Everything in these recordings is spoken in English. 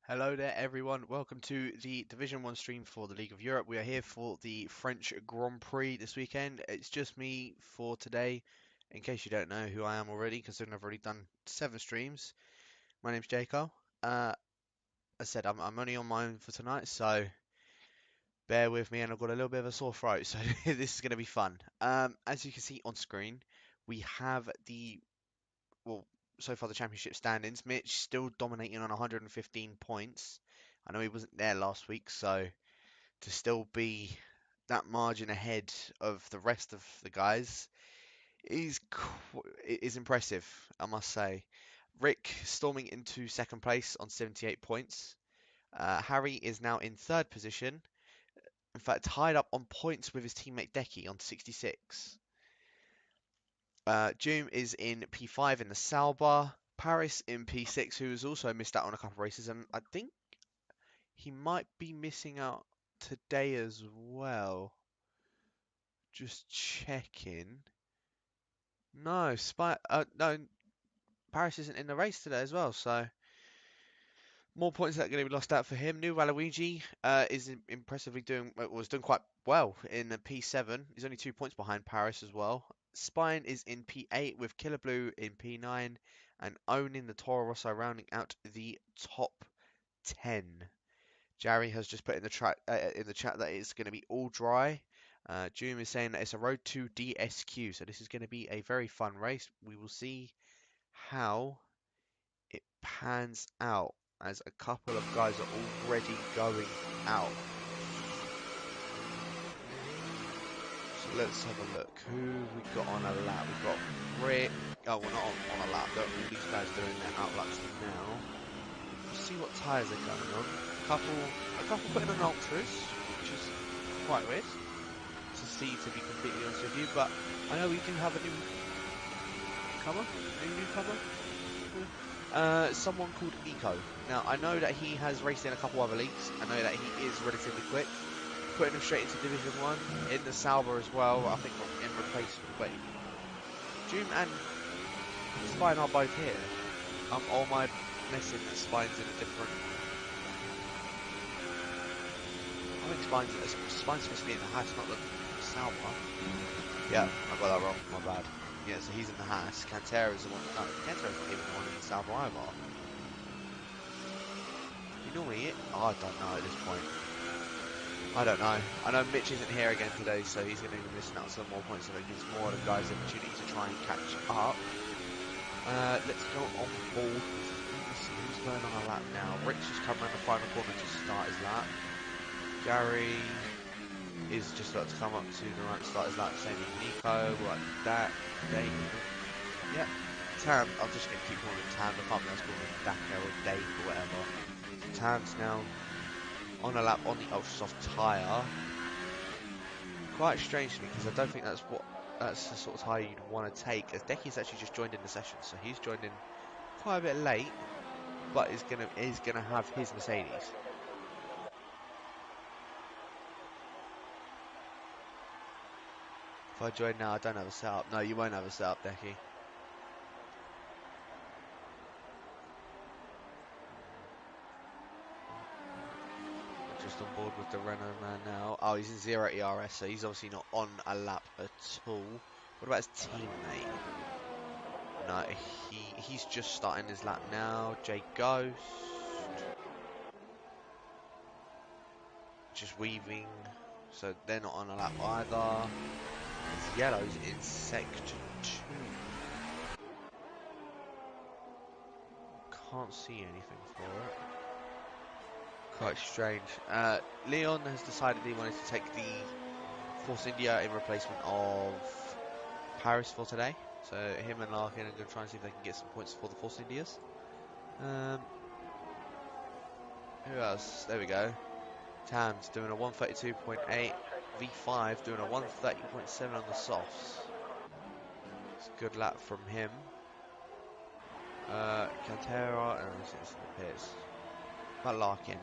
Hello there, everyone. Welcome to the Division 1 stream for the League of Europe. We are here for the French Grand Prix this weekend. It's just me for today, in case you don't know who I am already, considering I've already done 7 streams. My name's Jacob. As I said, I'm only on my own for tonight, so bear with me, and I've got a little bit of a sore throat, so this is going to be fun. As you can see on screen, we have well, so far the championship standings. Mitch still dominating on 115 points. I know he wasn't there last week, so to still be that margin ahead of the rest of the guys is impressive, I must say. Rick storming into second place on 78 points. Harry is now in third position. In fact, tied up on points with his teammate Decky on 66. Doom is in P5 in the Sauber. Paris in P6, who has also missed out on a couple of races, and I think he might be missing out today as well. Just checking. No, Paris isn't in the race today as well, so more points that are going to be lost out for him. New Waluigi is impressively was doing quite well in the P7. He's only 2 points behind Paris as well. Spine is in P8 with Killer Blue in P9 and owning the Toro Rosso rounding out the top 10. Jerry has just put in the chat that it's going to be all dry. Doom is saying that it's a road to DSQ, so this is going to be a very fun race. We will see how it pans out as a couple of guys are already going out. So let's have a look. Who we got on a lap? We've got Rick. Oh, we're not on a lap. Look, all these guys doing their out laps now. We'll see what tyres are going on. A couple putting on ultras, which is quite weird to see, to be completely honest with you. But I know we do have a newcomer. Someone called Nico. Now I know that he has raced in a couple other leagues. I know that he is relatively quick. Putting him straight into Division 1 in the Sauber as well. I think in replacement. Wait, Doom and Spine are both here. Or am I missing that Spine's in a different? I think Spine's supposed to be in the Haas, not the Sauber. Yeah, I got that wrong. My bad. Yeah, so he's in the Haas. Cantera's the one. No, Cantera's not even the one in the Sauber either. You normally it? Oh, I don't know at this point. I don't know. I know Mitch isn't here again today, so he's going to be missing out some more points, so that gives more of the guys the opportunity to try and catch up. Let's go on board. Let's see who's going on a lap now. Rick's just come around the final corner to start his lap. Gary is just about to come up to the right start his lap. Same with Nico, like that. Yep. Tam, I'm just going to keep calling him Tam. I can't be able to call him Daka or Dave or whatever. Tam's now on a lap on the ultra soft tyre. Quite strange to me, because I don't think that's the sort of tyre you'd want to take, as Decky's actually just joined in the session, so he's joined in quite a bit late, but is gonna have his Mercedes. If I join now, I don't have a setup. No, you won't have a setup, Decky. Just on board with the Renault man now. Oh, he's in 0 ERS, so he's obviously not on a lap at all. What about his teammate? No, he's just starting his lap now. Jay Ghost. Just weaving. So they're not on a lap either. There's yellows in sector 2. Can't see anything for it. Quite strange. Leon has decided he wanted to take the Force India in replacement of Paris for today. So him and Larkin are going to try and see if they can get some points for the Force Indias. Who else? There we go. Tam's doing a 132.8. V5 doing a 130.7 on the softs. It's a good lap from him. Cantera, and it's in the pits. About Larkin.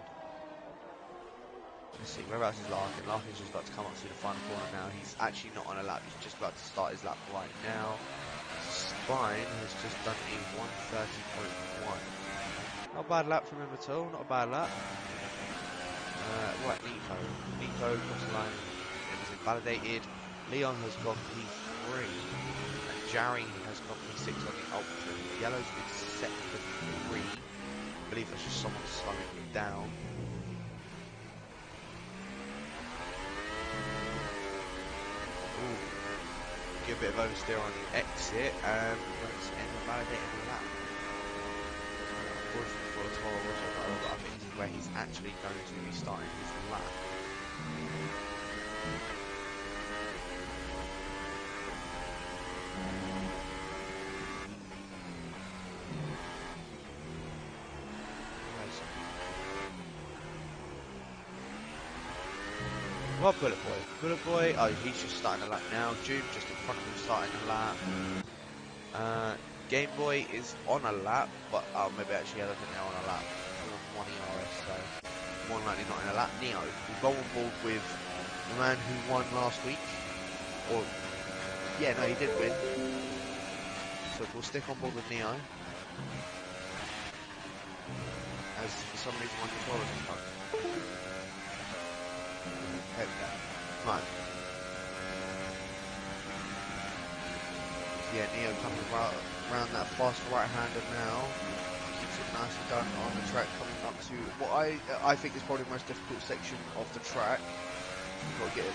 Let's see, whereabouts is Larkin? Larkin's just about to come up to the final corner now. He's actually not on a lap, he's just about to start his lap right now. Spine has just done a 130.1. Not a bad lap from him at all, not a bad lap. Right, Nico across the line, it was invalidated. Leon has gone P3, and Jarry has gone P6 on the Ultra. Yellow's been set for 3. I believe that's just someone slowing him down. Ooh. Give a bit of oversteer on the exit, and we're going to invalidate the lap. Unfortunately for Toro Rosso, but I think this is where he's actually going to be starting his lap. Well, Bullet Boy, oh, he's just starting a lap now. June just in front of him starting a lap. Game Boy is on a lap, but maybe actually I don't think they're on a lap. They're on 1 ERS, so more than likely not in a lap. Neo will go on board with the man who won last week. Or, yeah, no, he did win. So we'll stick on board with Neo. As for some reason my controller doesn't come. There we go. Right. Yeah, Neo coming around that fast right-hander now. Keeps it nicely done on the track, coming up to what I think is probably the most difficult section of the track. You've got to get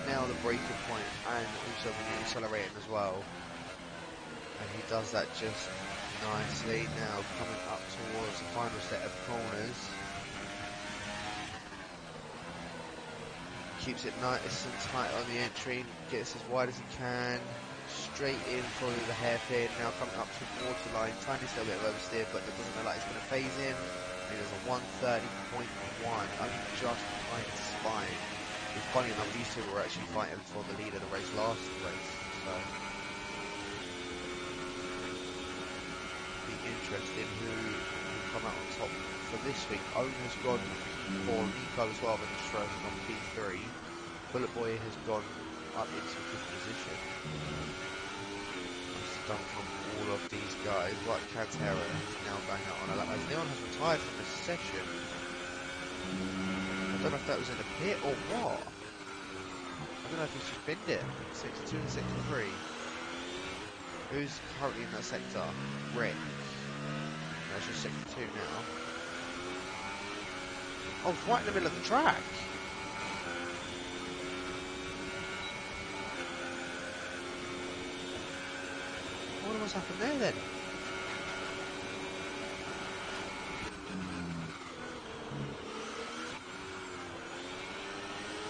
nail the braking point and also when you're accelerating as well. And he does that just nicely. Now coming up towards the final set of corners. Keeps it nice and tight on the entry, gets as wide as he can, straight in for the hairpin, now coming up towards the line, tiny little bit of oversteer, but it doesn't look like it's going to phase in. And he does a 130.1, only just behind Spine. And funny enough, these two were actually fighting for the lead of the race last race, so be interesting who will come out on top for this week. Owen has gone for Nico as well, Vinicius has gone P3. Bullet Boy has gone up into 5th position. Nice done from all of these guys. Right, Cantera is now going out on a lap as Leon has retired from this session. I don't know if that was in a pit or what. I don't know if he's just binned it. Sector 2 and Sector 3. Who's currently in that sector? Rick. That's just Sector 2 now. Oh, it's right in the middle of the track. I wonder what's happened there then.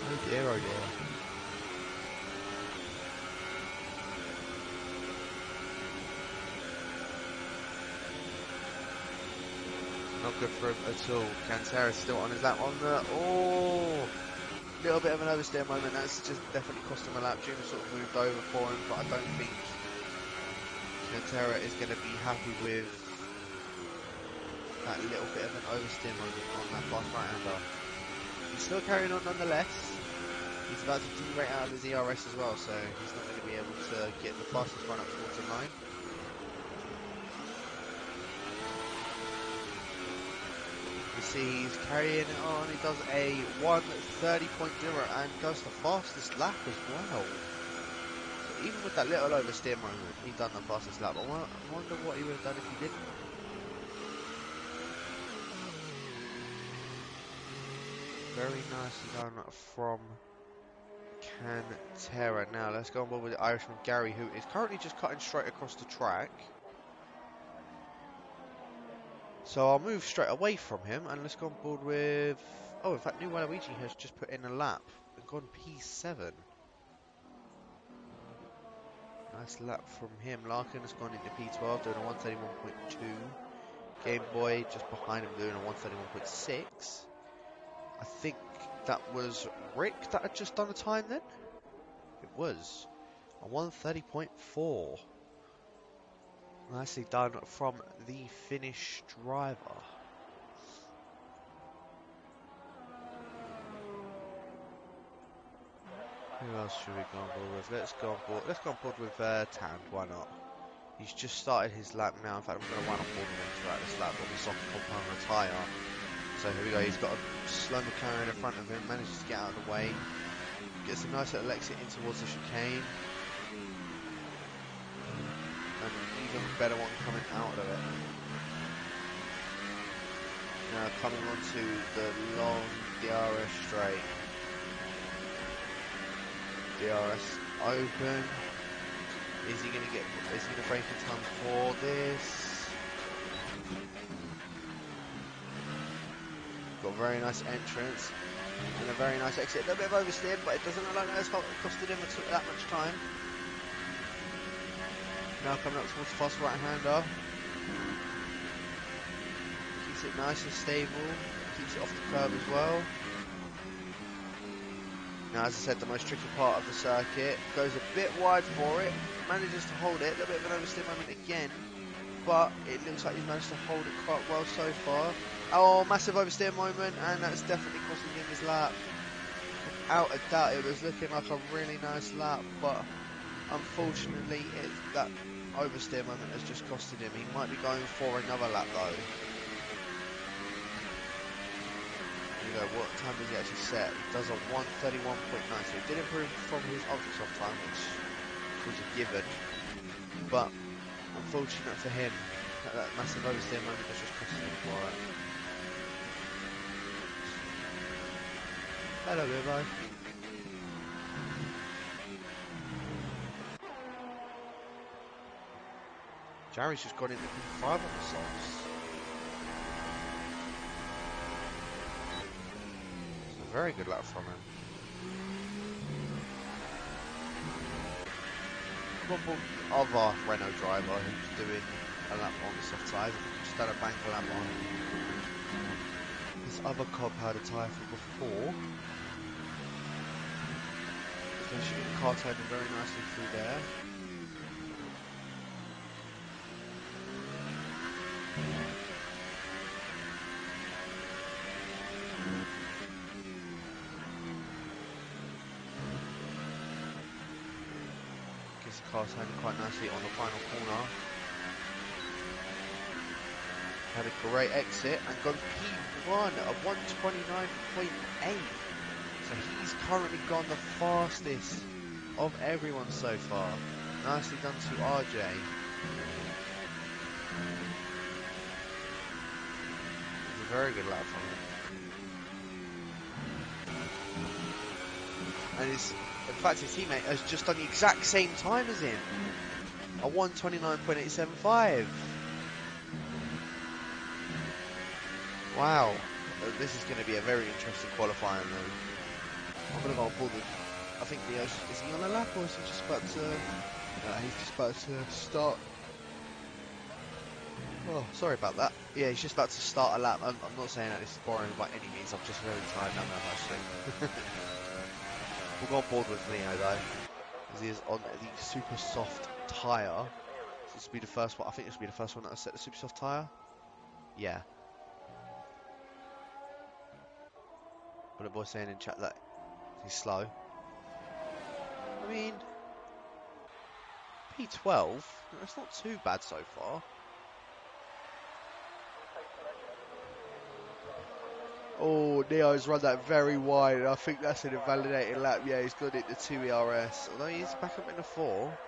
Oh dear, oh dear. Not good for him at all. Cantera's still on his lap on the... Oh! Little bit of an oversteer moment. That's just definitely cost him a lap. June sort of moved over for him, but I don't think Cantera is going to be happy with that little bit of an oversteer moment on that fast right-hander. He's still carrying on nonetheless. He's about to derate out of his ERS as well, so he's not going to be able to get the fastest run up towards the line. You see he's carrying it on, he does a 1:30.0 and does the fastest lap as well. So even with that little oversteer moment, he done the fastest lap. I wonder what he would have done if he didn't. Very nicely done from Cantera. Now let's go on board with the Irishman Gary, who is currently just cutting straight across the track. So I'll move straight away from him and let's go on board with... Oh, in fact, New Waluigi has just put in a lap and gone P7. Nice lap from him. Larkin has gone into P12 doing a 131.2. Game Boy just behind him doing a 131.6. I think that was Rick that had just done a time then? It was. A 130.4. Nicely done from the Finnish driver. Who else should we go on board with? Let's go on board with Tand, why not? He's just started his lap now. In fact, I'm going to run on board with him throughout this lap on the soft compound tyre. So here we go. He's got a slow McLaren in front of him. Manages to get out of the way. Gets a nice little exit in towards the chicane. And an even better one coming out of it. Now coming onto the long DRS straight. DRS open. Is he going to break in time for this? Got a very nice entrance and a very nice exit. A little bit of oversteer, but it doesn't look like that's costed him that much time. Now coming up towards the fast right-hander. Keeps it nice and stable. Keeps it off the curb as well. Now, as I said, the most tricky part of the circuit. Goes a bit wide for it. Manages to hold it. A little bit of an oversteer moment again. But it looks like he's managed to hold it quite well so far. Oh, massive oversteer moment. And that's definitely costing him his lap. Without a doubt, it was looking like a really nice lap. But unfortunately, that oversteer moment has just costed him. He might be going for another lap though. What time does he actually set? He does a 1:31.9, so he did improve from his ultra soft time, which was a given. But unfortunate for him, that massive oversteer moment has just costed him for it. Hello, Bilbo. Jarry's just got into P5 on the softs. Very good lap from him. Other Renault driver who's doing a lap on the soft tyres. I think he's just done a bank lap on his other car powder tyre from before. So she the car turning very nicely through there. Gets the car turning quite nicely on the final corner. Had a great exit and goes P1 at 1:29.8. So he's currently gone the fastest of everyone so far. Nicely done to RJ. It's a very good lap from him. And in fact his teammate has just done the exact same time as him. A 1:29.875. Wow. This is going to be a very interesting qualifying though. I'm going to go on board with, I think Leo's, is he on a lap or is he just about to, he's just about to start. Oh, sorry about that. Yeah, he's just about to start a lap. I'm not saying that this is boring by any means, I'm just very tired now actually. We'll go on board with Leo though, as he is on the super soft tyre. So this will be the first one, I think this will be the first one that I set the super soft tyre. Yeah. Bullet Boy saying in chat that he's slow. I mean, P12, that's not too bad so far. Oh, Neo's run that very wide, and I think that's an invalidated lap. Yeah, he's got it to 2 ERS, although he's back up in the 4.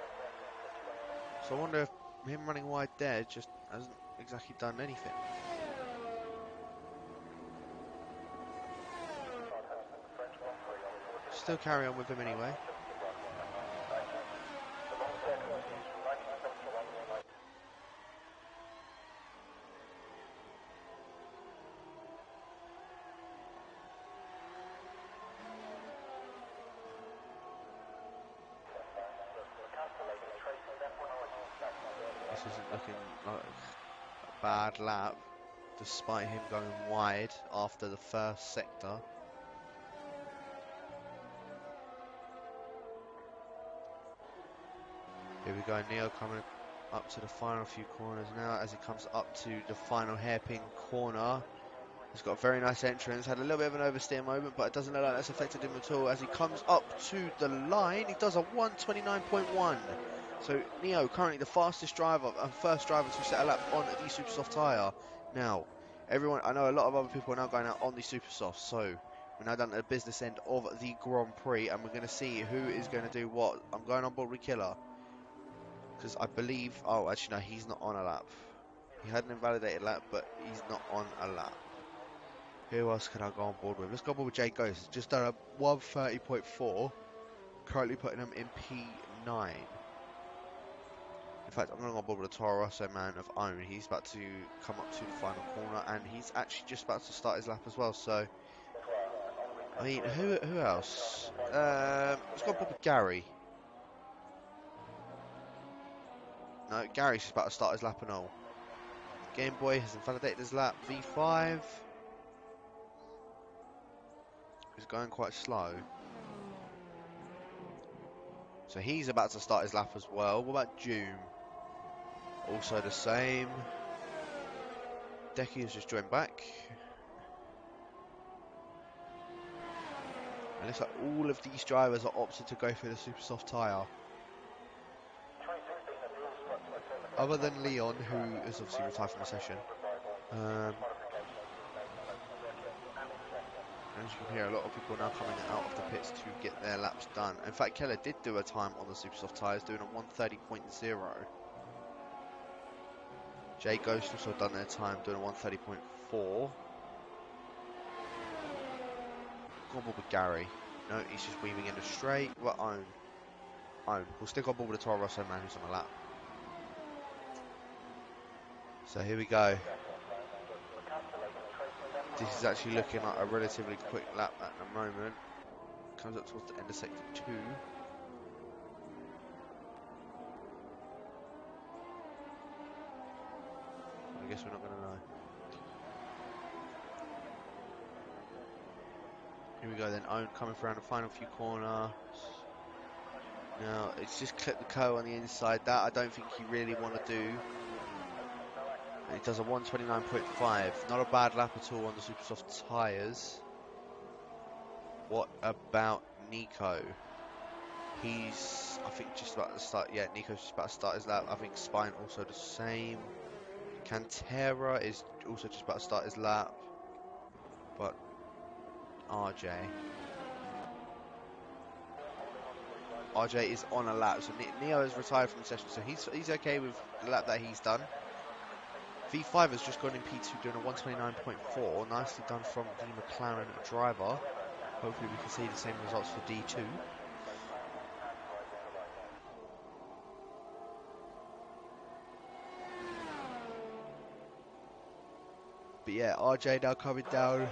So I wonder if him running wide there just hasn't exactly done anything. Still carry on with him anyway. This isn't looking like a bad lap, despite him going wide after the first sector. Here we go, Neo coming up to the final few corners now as he comes up to the final hairpin corner. He's got a very nice entrance, had a little bit of an oversteer moment, but it doesn't look like that's affected him at all. As he comes up to the line, he does a 1:29.1. So Neo currently the fastest driver and first driver to set a lap on the Supersoft tyre. Now, everyone, I know a lot of other people are now going out on the Supersoft, so we're now done at the business end of the Grand Prix, and we're going to see who is going to do what. I'm going on board with Killer, because I believe, oh actually no, he's not on a lap. He had an invalidated lap, but he's not on a lap. Who else can I go on board with? Let's go on board with Jay Ghost. Just done a 1:30.4, currently putting him in P9. In fact, I'm going to go on board with the Toro Rosso man of Own. He's about to come up to the final corner, and he's actually just about to start his lap as well. So, I mean, who else? Let's go on board with Gary. No, Gary's just about to start his lap and all. Game Boy has invalidated his lap. V5 is going quite slow. So he's about to start his lap as well. What about Doom? Also the same. Decky has just joined back. And it looks like all of these drivers are opted to go for the Supersoft tyre. Other than Leon, who is obviously retired from the session. As you can hear, a lot of people are now coming out of the pits to get their laps done. In fact, Keller did do a time on the Supersoft tyres, doing a 1:30.0. Jay Ghost also done their time, doing a 1:30.4. Go on board with Gary. No, he's just weaving in a straight. Well, Own. We'll stick on board with the Toro Rosso man who's on the lap. So here we go. This is actually looking like a relatively quick lap at the moment. Comes up towards the end of sector 2. I guess we're not going to know. Here we go then, Own coming around the final few corners. Now, it's just clipped the co on the inside. That I don't think you really want to do. He does a 1:29.5. Not a bad lap at all on the Supersoft tyres. What about Nico? He's, I think, just about to start. Yeah, Nico's just about to start his lap. I think Spine also the same. Cantera is also just about to start his lap. But RJ is on a lap. So Neo has retired from the session. So he's okay with the lap that he's done. V5 has just gone in P2 doing a 1:29.4. Nicely done from the McLaren driver. Hopefully we can see the same results for D2. But yeah, RJ now coming down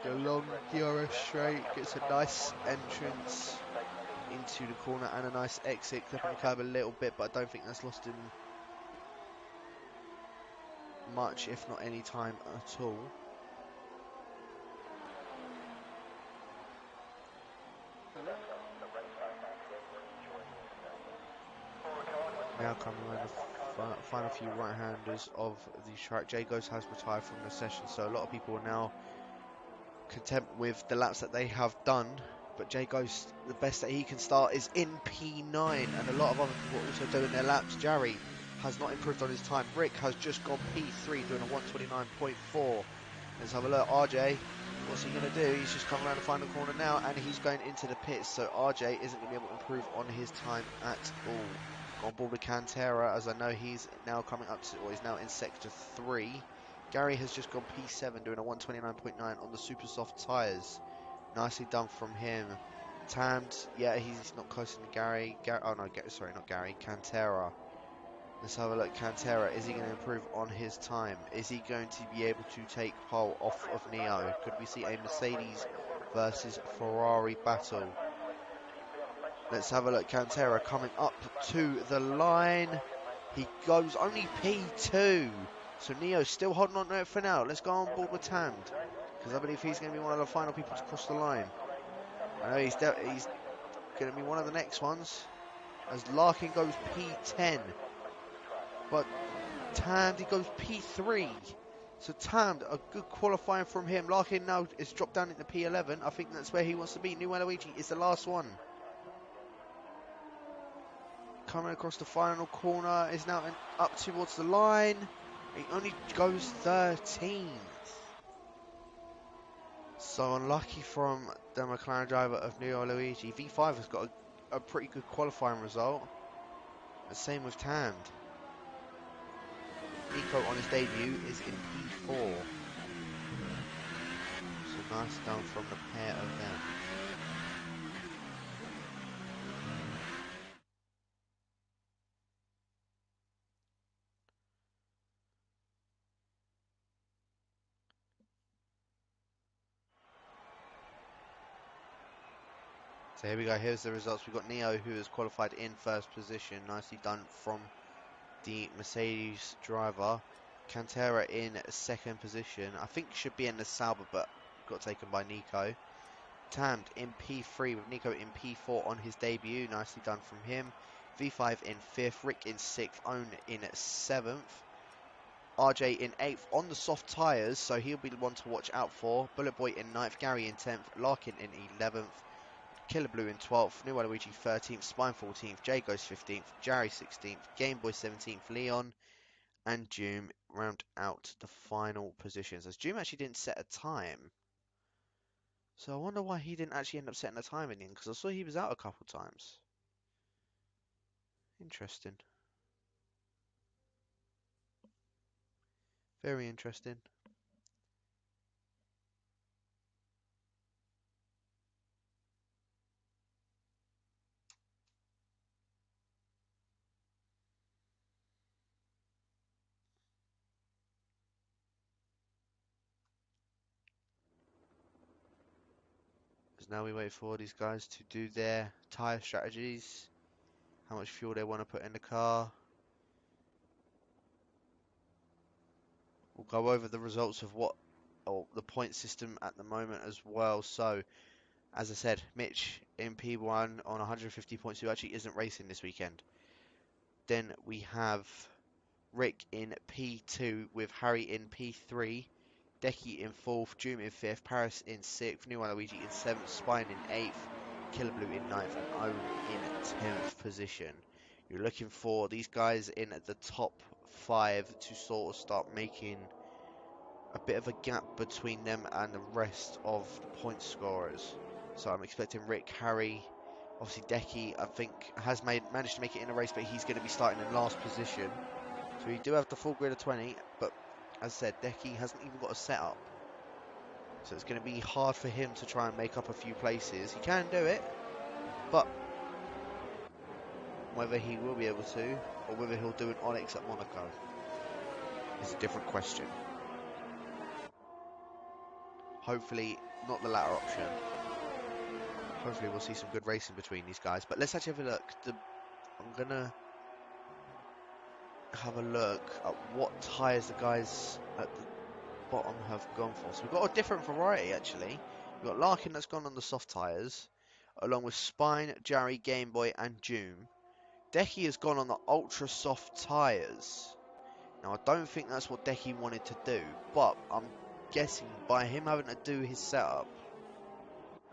the long DRS straight, gets a nice entrance into the corner and a nice exit, clipping the curve a little bit, but I don't think that's lost him much, if not any time at all. Now coming around the final few right-handers of the track. Jay Ghost has retired from the session, so a lot of people are now content with the laps that they have done. But Jay Ghost, the best that he can start is in P9, and a lot of other people are also doing their laps. Jerry has not improved on his time. Rick has just gone P3, doing a 1:29.4. Let's have a look. RJ, what's he going to do? He's just come around the final corner now, and he's going into the pits, so RJ isn't going to be able to improve on his time at all. On board with Cantera, as I know he's now coming up to, or he's now in sector 3. Gary has just gone P7, doing a 1:29.9 on the Supersoft tyres. Nicely done from him. Tamed, yeah, he's not close to Gary. Oh no, sorry, not Gary. Cantera. Let's have a look. Cantera, is he going to improve on his time? Is he going to be able to take pole off of Neo? Could we see a Mercedes versus Ferrari battle? Let's have a look. Cantera coming up to the line. He goes only P2. So Neo's still holding on to it for now. Let's go on board with Tamed, because I believe he's going to be one of the final people to cross the line. I know he's going to be one of the next ones, as Larkin goes P10. But Tamed, he goes P3. So Tamed, a good qualifying from him. Larkin now is dropped down into P11. I think that's where he wants to be. New Eloigi is the last one. coming across the final corner, is now up towards the line. He only goes 13th. So unlucky from the McLaren driver of Neo Luigi. V5 has got a pretty good qualifying result. The same with Tamd. Nico on his debut is in P4. So nice done from the pair of them. So here we go, here's the results. We've got Neo, who has qualified in first position. Nicely done from the Mercedes driver. Cantera in second position. I think should be in the Sauber, but got taken by Nico. Tamd in P3 with Nico in P4 on his debut. Nicely done from him. V5 in 5th, Rick in 6th, Own in 7th. RJ in 8th on the soft tyres, so he'll be the one to watch out for. Bullet Boy in 9th, Gary in 10th, Larkin in 11th. Killer Blue in 12th, New Waluigi 13th, Spine 14th, Jay goes 15th, Jerry 16th, Game Boy 17th, Leon and Doom round out the final positions. As Doom actually didn't set a time. So I wonder why he didn't actually end up setting a time in the end, because I saw he was out a couple times. Interesting. Very interesting. Because now we wait for these guys to do their tyre strategies. How much fuel they want to put in the car. We'll go over the results of the point system at the moment as well. So, as I said, Mitch in P1 on 150 points, who actually isn't racing this weekend. Then we have Rick in P2 with Harry in P3, Decky in 4th, Doom in 5th, Paris in 6th, New Luigi in 7th, Spine in 8th, Killer Blue in 9th, and Owen in 10th position. You're looking for these guys in the top 5 to sort of start making a bit of a gap between them and the rest of the point scorers. So I'm expecting Rick, Harry, obviously Decky, I think has managed to make it in a race, but he's going to be starting in last position. So we do have the full grid of 20, but as I said, Decky hasn't even got a setup. So it's going to be hard for him to try and make up a few places. He can do it, but whether he will be able to, or whether he'll do an Onyx at Monaco, is a different question. Hopefully not the latter option. Hopefully we'll see some good racing between these guys. But let's actually have a look. I'm going to have a look at what tyres the guys at the bottom have gone for. So we've got a different variety actually. We've got Larkin that's gone on the soft tyres, along with Spine, Jerry, Game Boy and Doom. Decky has gone on the ultra soft tyres. Now I don't think that's what Decky wanted to do, but I'm guessing by him having to do his setup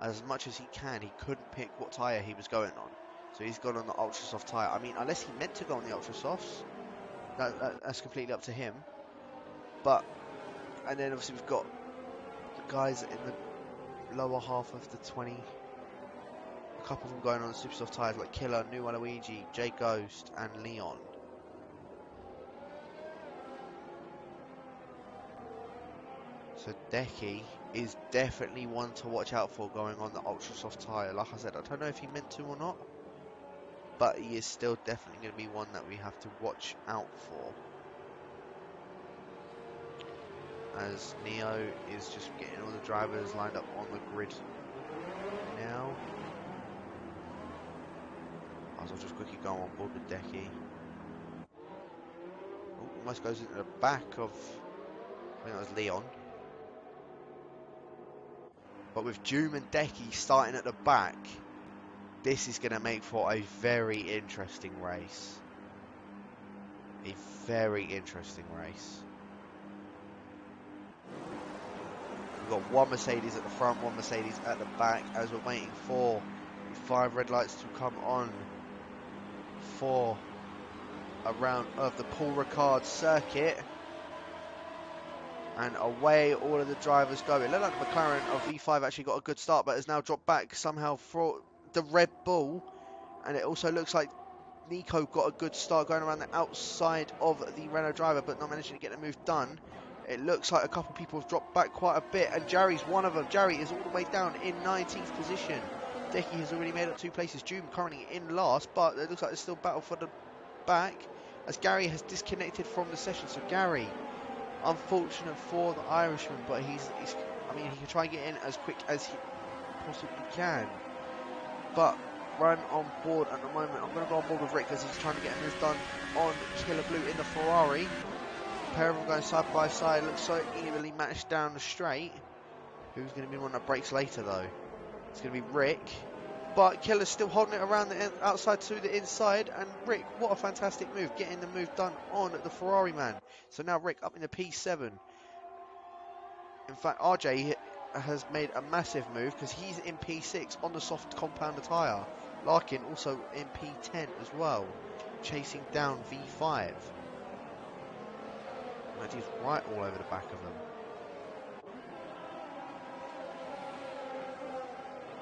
as much as he can, he couldn't pick what tyre he was going on. So he's gone on the ultra soft tyre. I mean, unless he meant to go on the ultra softs, that's completely up to him. But, and then obviously we've got the guys in the lower half of the 20. A couple of them going on the super soft tyres like Killer, New Waluigi, Jay Ghost and Leon. So Decky is definitely one to watch out for going on the ultra soft tyre. Like I said, I don't know if he meant to or not, but he is still definitely going to be one that we have to watch out for. As Neo is just getting all the drivers lined up on the grid now. I'll just quickly go on board with Decky. Oh, almost goes into the back of, I think that was Leon. But with Doom and Decky starting at the back, this is going to make for a very interesting race. A very interesting race. We've got one Mercedes at the front, one Mercedes at the back, as we're waiting for the 5 red lights to come on for a round of the Paul Ricard circuit. And away all of the drivers go. It looked like the McLaren of V5 actually got a good start, but has now dropped back somehow for the Red Bull. And it also looks like Nico got a good start going around the outside of the Renault driver, but not managing to get the move done. It looks like a couple of people have dropped back quite a bit, and Jarry's one of them. Jarry is all the way down in 19th position. Decky has already made up 2 places. Doom currently in last, but it looks like there's still battle for the back, as Gary has disconnected from the session. So Gary, unfortunate for the Irishman, but he's I mean, he can try and get in as quick as he possibly can. But run on board at the moment. I'm going to go on board with Rick as he's trying to get a move done on Killer Blue in the Ferrari. A pair of them going side by side. Looks so evenly matched down the straight. Who's going to be the one that breaks later though? It's going to be Rick. But Killer's still holding it around the outside to the inside. And Rick, what a fantastic move. Getting the move done on the Ferrari man. So now Rick up in the P7. In fact, RJ has made a massive move because he's in P6 on the soft compounder tyre. Larkin also in P10 as well, chasing down V5. And he's right all over the back of them.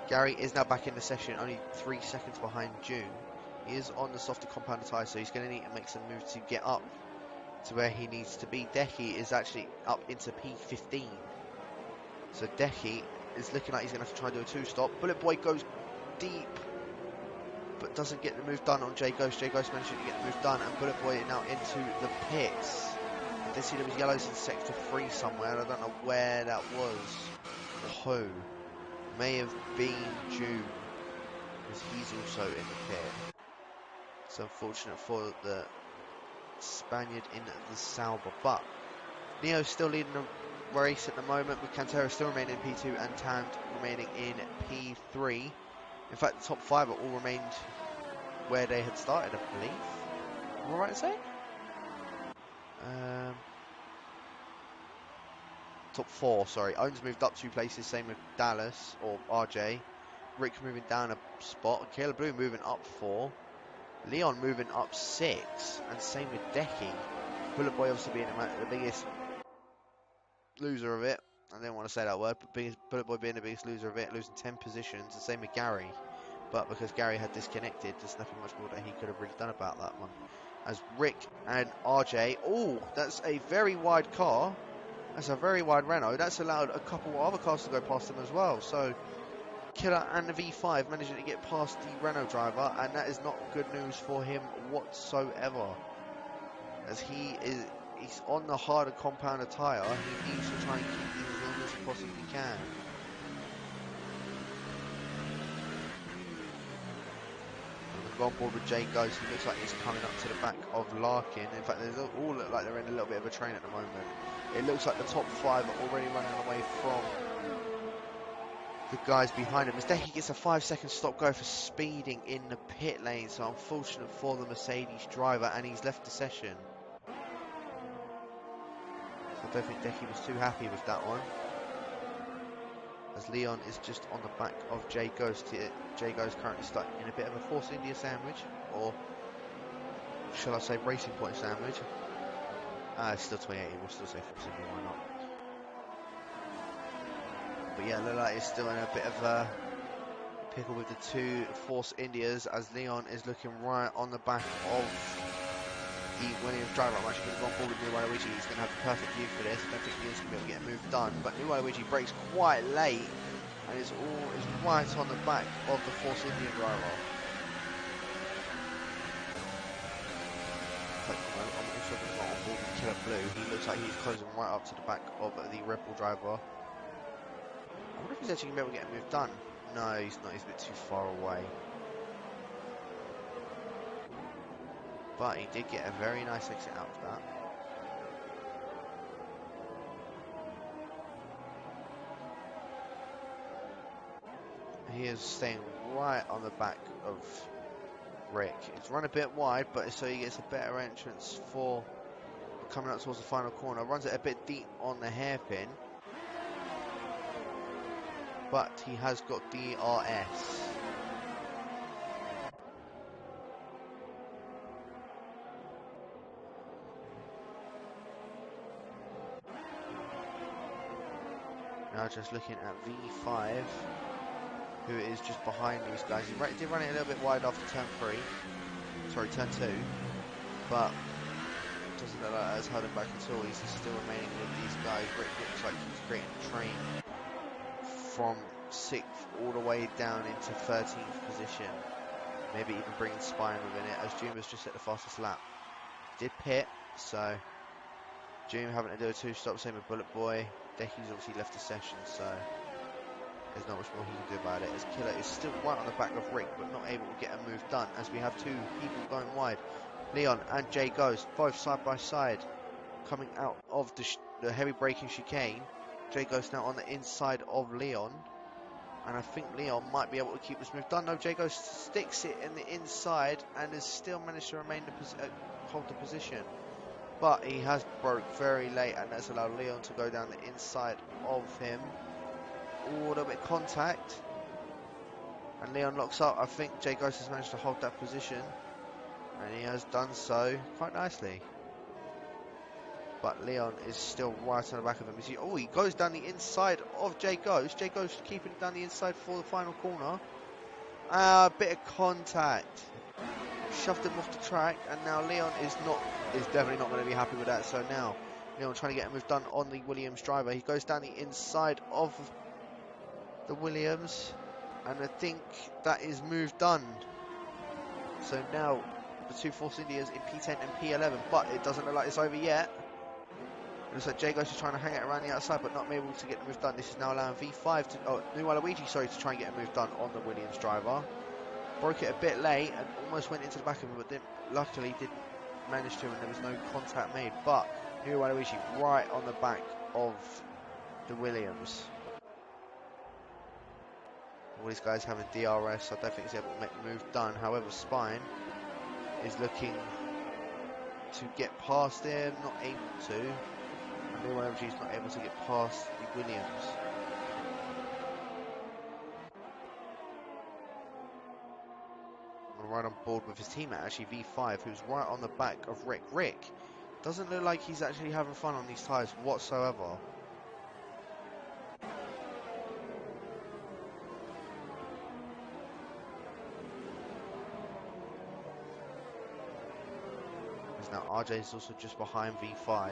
Gary is now back in the session, only 3 seconds behind June. He is on the softer compounder tyre, so he's going to need to make some moves to get up to where he needs to be. Decky is actually up into P15. So Decky is looking like he's going to have to try and do a 2-stop. Bullet Boy goes deep, but doesn't get the move done on Jay Ghost. Jay Ghost managing to get the move done, and Bullet Boy now into the pits. I did see there was yellows in sector 3 somewhere. I don't know where that was. Or who. May have been June, because he's also in the pit. It's unfortunate for the Spaniard in the Sauber, but Neo's still leading the race at the moment, with Cantera still remaining in P2 and Tand remaining in P3. In fact, the top 5 are all remained where they had started, I believe. Am I right to say? Top 4, sorry. Owens moved up 2 places, same with Dallas, or RJ. Rick moving down a spot. Killer Blue moving up 4. Leon moving up 6. And same with Decky. Bullet Boy obviously being the biggest loser of it. I didn't want to say that word, but Bullet Boy being the biggest loser of it, losing 10 positions. The same with Gary. But because Gary had disconnected, there's nothing much more that he could have really done about that one. As Rick and RJ, oh, that's a very wide car. That's a very wide Renault. That's allowed a couple of other cars to go past them as well. So Killer and the V5 managing to get past the Renault driver, and that is not good news for him whatsoever. As he's on the harder compounder tyre, he needs to try and keep things as long as he possibly can. Go on board with Jay Ghost. He looks like he's coming up to the back of Larkin. In fact, they all look like they're in a little bit of a train at the moment. It looks like the top 5 are already running away from the guys behind him. As Decky gets a 5-second stop go for speeding in the pit lane. So unfortunate for the Mercedes driver, and he's left the session. So I don't think Decky was too happy with that one. As Leon is just on the back of Jay Ghost here. Jay Ghost currently stuck in a bit of a Force India sandwich, or shall I say Racing Point sandwich. It's still 2018, we'll still say Force India, why not? But yeah, look like he's still in a bit of a pickle with the 2 Force Indias, as Leon is looking right on the back of the Williams driver. I'm actually going to go on board with New Waluigi. He's going to have the perfect view for this. I don't think Leon's going to be able to get a move done, but New Waluigi brakes quite late, and is right on the back of the Force India driver. I'm also going to go on board with Killer Blue. He looks like he's closing right up to the back of the Red Bull driver. I wonder if he's actually going to be able to get a move done. No, he's not. He's a bit too far away. But he did get a very nice exit out of that. He is staying right on the back of Rick. It's run a bit wide, but so he gets a better entrance for coming up towards the final corner. Runs it a bit deep on the hairpin, but he has got DRS. Now just looking at V5, who is just behind these guys. He did run it a little bit wide after turn 3. Sorry, turn 2. But doesn't look like that's held him back at all. He's still remaining with these guys. Rick looks like he's creating a train from 6th all the way down into 13th position. Maybe even bringing Spine within it, as Juma's just hit the fastest lap. Did pit, so Juma having to do a 2-stop, same with Bullet Boy. Decky's obviously left the session, so there's not much more he can do about it. As Killer is still right on the back of Rick, but not able to get a move done, as we have 2 people going wide. Leon and Jay Ghost, both side by side, coming out of the heavy braking chicane. Jay Ghost now on the inside of Leon, and I think Leon might be able to keep this move done. No, Jay Ghost sticks it in the inside and has still managed to remain hold the position. But he has broke very late, and that's allowed Leon to go down the inside of him. Ooh, a little bit of contact. And Leon locks up. I think Jay Ghost has managed to hold that position. And he has done so quite nicely. But Leon is still right on the back of him. Oh, he goes down the inside of Jay Ghost. Jay Ghost keeping it down the inside for the final corner. A bit of contact. Shoved him off the track, and now Leon is definitely not going to be happy with that. So now Leon trying to get a move done on the Williams driver. He goes down the inside of the Williams, and I think that is move done. So now the 2 Force Indians in P10 and P11, but it doesn't look like it's over yet. It looks like Jay Ghost is trying to hang it around the outside, but not able to get the move done. This is now allowing V5 to, New Waluigi, sorry, to try and get a move done on the Williams driver. Broke it a bit late and almost went into the back of him, but luckily didn't manage to, and there was no contact made. But New Waluigi right on the back of the Williams. All these guys having DRS, so I don't think he's able to make the move done. However, Spine is looking to get past him, not able to. And New Waluigi is not able to get past the Williams. Right on board with his teammate, actually V5, who's right on the back of Rick. Rick doesn't look like he's actually having fun on these tyres whatsoever. As now RJ is also just behind V5.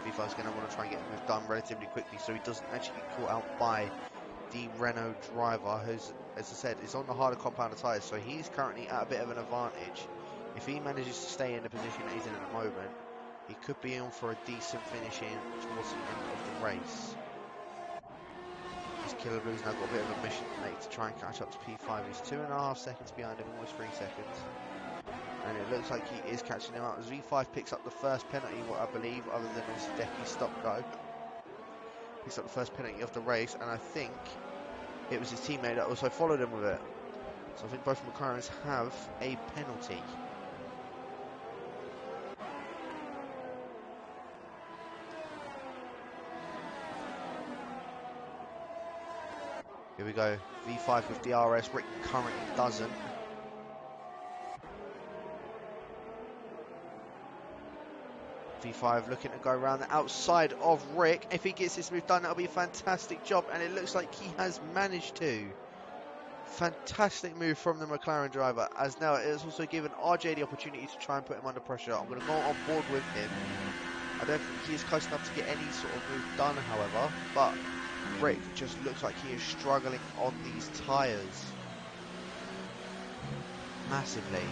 V5 is going to want to try and get a move done relatively quickly, so he doesn't actually get caught out by the Renault driver, who's, as I said, is on the harder compounder tyres, so he's currently at a bit of an advantage. If he manages to stay in the position that he's in at the moment, he could be in for a decent finish in towards the end of the race. This Killer Blue's now got a bit of a mission to make to try and catch up to P5. He's 2.5 seconds behind him, almost 3 seconds. And it looks like he is catching him up as V5 picks up the first penalty, what I believe, other than obviously Decky's stop-go. Picks up the first penalty of the race, and I think it was his teammate that also followed him with it. So I think both McLarens have a penalty. Here we go, V5 with DRS, Rick currently doesn't. V5 looking to go around the outside of Rick. If he gets this move done, that'll be a fantastic job, and it looks like he has managed to. Fantastic move from the McLaren driver, as now it has also given RJ the opportunity to try and put him under pressure. I'm going to go on board with him. I don't think he is close enough to get any sort of move done, however, but Rick just looks like he is struggling on these tyres massively.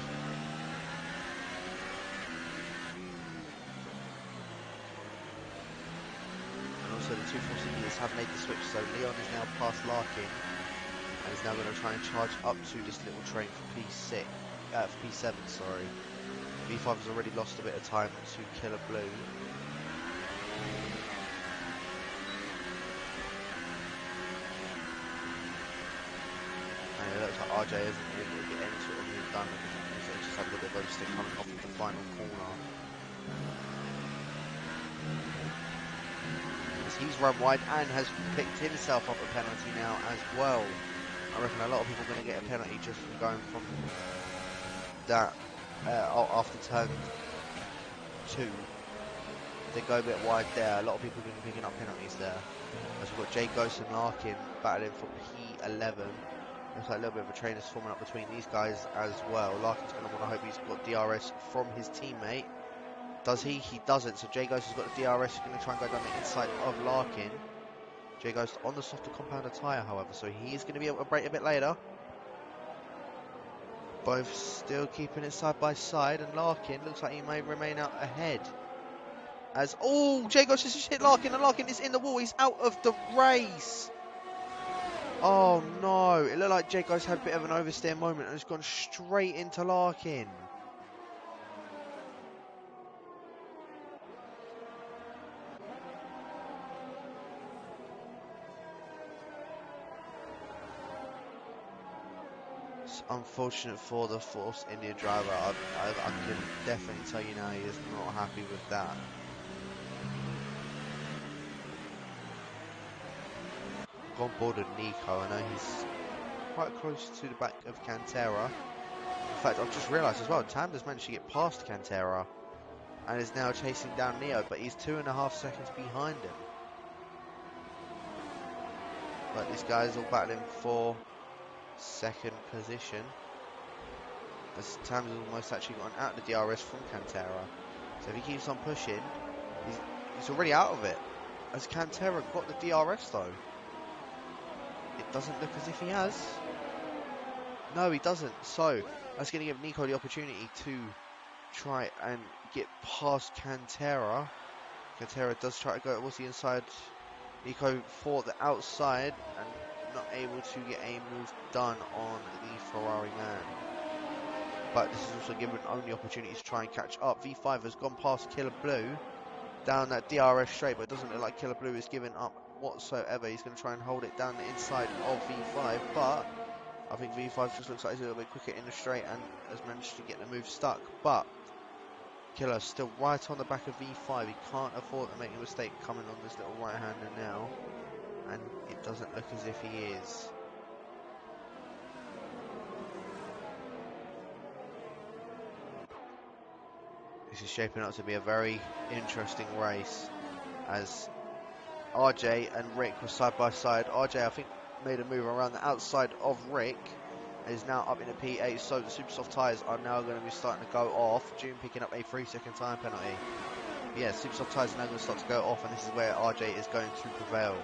So the 2 Force Indians have made the switch, so Leon is now past Larkin and is now going to try and charge up to this little train for P7, sorry. V5 has already lost a bit of time to Killer Blue. And it looks like RJ isn't able to get any sort of move done because they just had a little bit of overstick coming off of the final corner. He's run wide and has picked himself up a penalty now as well. I reckon a lot of people are going to get a penalty just from going from that after turn 2. They go a bit wide there. A lot of people are going to be picking up penalties there. As we've got Jay Ghost and Larkin battling for P11. Looks like a little bit of a trainer's forming up between these guys as well. Larkin's going to want to hope he's got DRS from his teammate. Does he? He doesn't. So Jay Ghost has got the DRS. He's going to try and go down the inside of Larkin. Jay Ghost on the softer compounder tyre, however, so he is going to be able to brake a bit later. Both still keeping it side by side, and Larkin looks like he may remain out ahead. As Jay Ghost has just hit Larkin, and Larkin is in the wall. He's out of the race. Oh no! It looked like Jay Ghost had a bit of an oversteer moment and has gone straight into Larkin. Unfortunate for the Force India driver. I can definitely tell you now he is not happy with that. On board with Nico. I know he's quite close to the back of Cantera. In fact, I've just realised as well, Tam has managed to get past Cantera and is now chasing down Neo, but he's 2.5 seconds behind him. But these guys all battling for second position, as Tam has almost actually gotten out of the DRS from Cantera. So if he keeps on pushing, he's already out of it. Has Cantera got the DRS though? It doesn't look as if he has. No, he doesn't. So that's going to give Nico the opportunity to try and get past Cantera. Cantera does try to go towards the inside. Nico for the outside and not able to get a move done on the Ferrari man. But this is also given only opportunity to try and catch up. V5 has gone past Killer Blue down that DRS straight, but it doesn't look like Killer Blue is giving up whatsoever. He's going to try and hold it down the inside of V5, but I think V5 just looks like he's a little bit quicker in the straight and has managed to get the move stuck. But Killer's still right on the back of V5. He can't afford to make a mistake coming on this little right-hander now, and it doesn't look as if he is. This is shaping up to be a very interesting race, as RJ and Rick were side by side. RJ, I think, made a move around the outside of Rick and is now up in a P8, so the super soft tyres are now going to be starting to go off. June picking up a 3-second time penalty. Yeah, super soft tyres are now going to start to go off, and this is where RJ is going to prevail,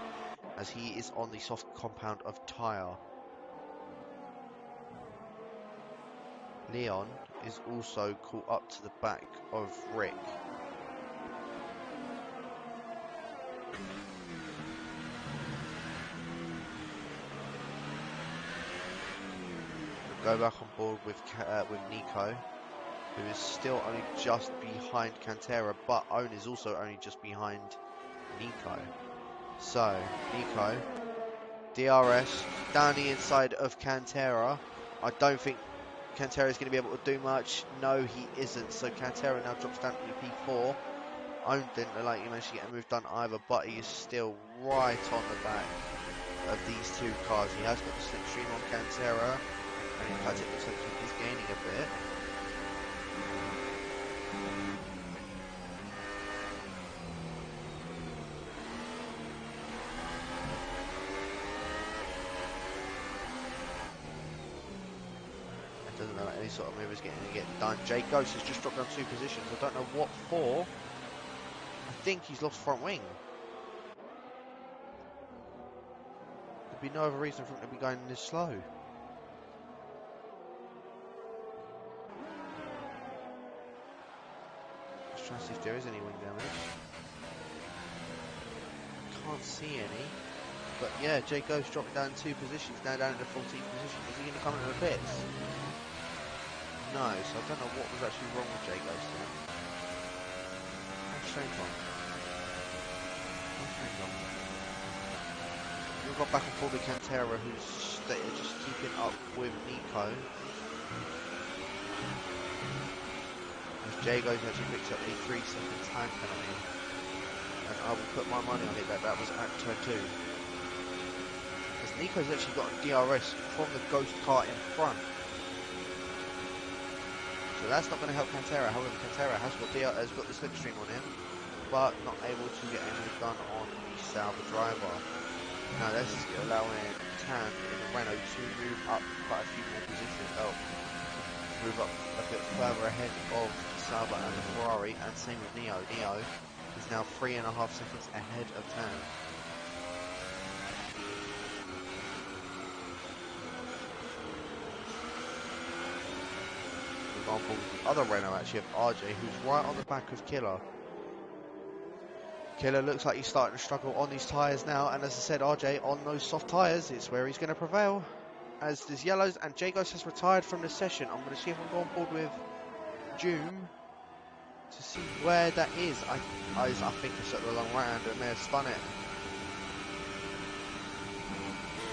as he is on the soft compound of tyre. Leon is also caught up to the back of Rick. We'll go back on board with Nico, who is still only just behind Cantera, but Owen is also only just behind Nico. So, Nico, DRS, down the inside of Cantera. I don't think Cantera is going to be able to do much. No, he isn't. So Cantera now drops down to the P4. Owen didn't look like he managed to get a move done either, but he is still right on the back of these two cars. He has got the slipstream on Cantera, and in fact it looks like he's gaining a bit. It doesn't look like any sort of move is getting to get done. Jay Ghost has just dropped down 2 positions. I don't know what for. I think he's lost front wing. There'd be no other reason for him to be going this slow. Just trying to see if there is any wing damage. Can't see any. But yeah, Jay Ghost dropping down 2 positions, now down in the 14th position. Is he going to come into the pits? No, so I don't know what was actually wrong with Jay Ghost there. How strange one. We've got back and forth with Cantera, who's just keeping up with Nico. As Jay Ghost actually picks up a 3-second time penalty. And I will put my money on it that that was at turn 2. Because Nico's actually got a DRS from the Ghost car in front. So that's not going to help Cantera. However, Cantera has got the slipstream on him. but not able to get a move done on the Sauber driver. Now this is allowing Tam in the Renault to move up quite a few more positions, move up a bit further ahead of Sauber and the Ferrari, and same with Neo. Neo is now 3.5 seconds ahead of Tam. We've gone for the other Renault actually of RJ, who's right on the back of Killer. Killer looks like he's starting to struggle on these tyres now, and as I said, RJ on those soft tyres, it's where he's going to prevail. As there's yellows, and Jagos has retired from the session. I'm going to see if I can go on board with Doom to see where that is. I think it's at the long right hand, and may have spun it.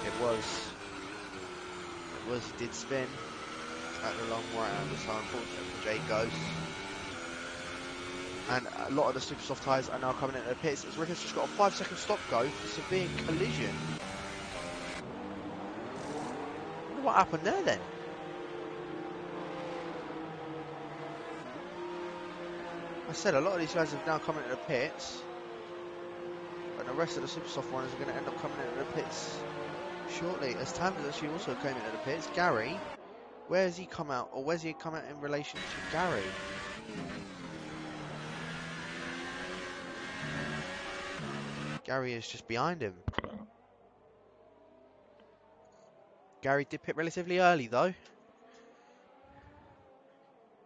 It was, he did spin at the long right hand, so unfortunate for Jagos. And a lot of the super soft tyres are now coming into the pits as Rickards just got a 5-second stop go for severe collision. I wonder what happened there then. I said a lot of these guys have now come into the pits, and the rest of the super soft runners are going to end up coming into the pits shortly, as Tam's actually also came into the pits. Gary, where has he come out, or where's he come out in relation to Gary? Gary is just behind him. Gary did pit relatively early though.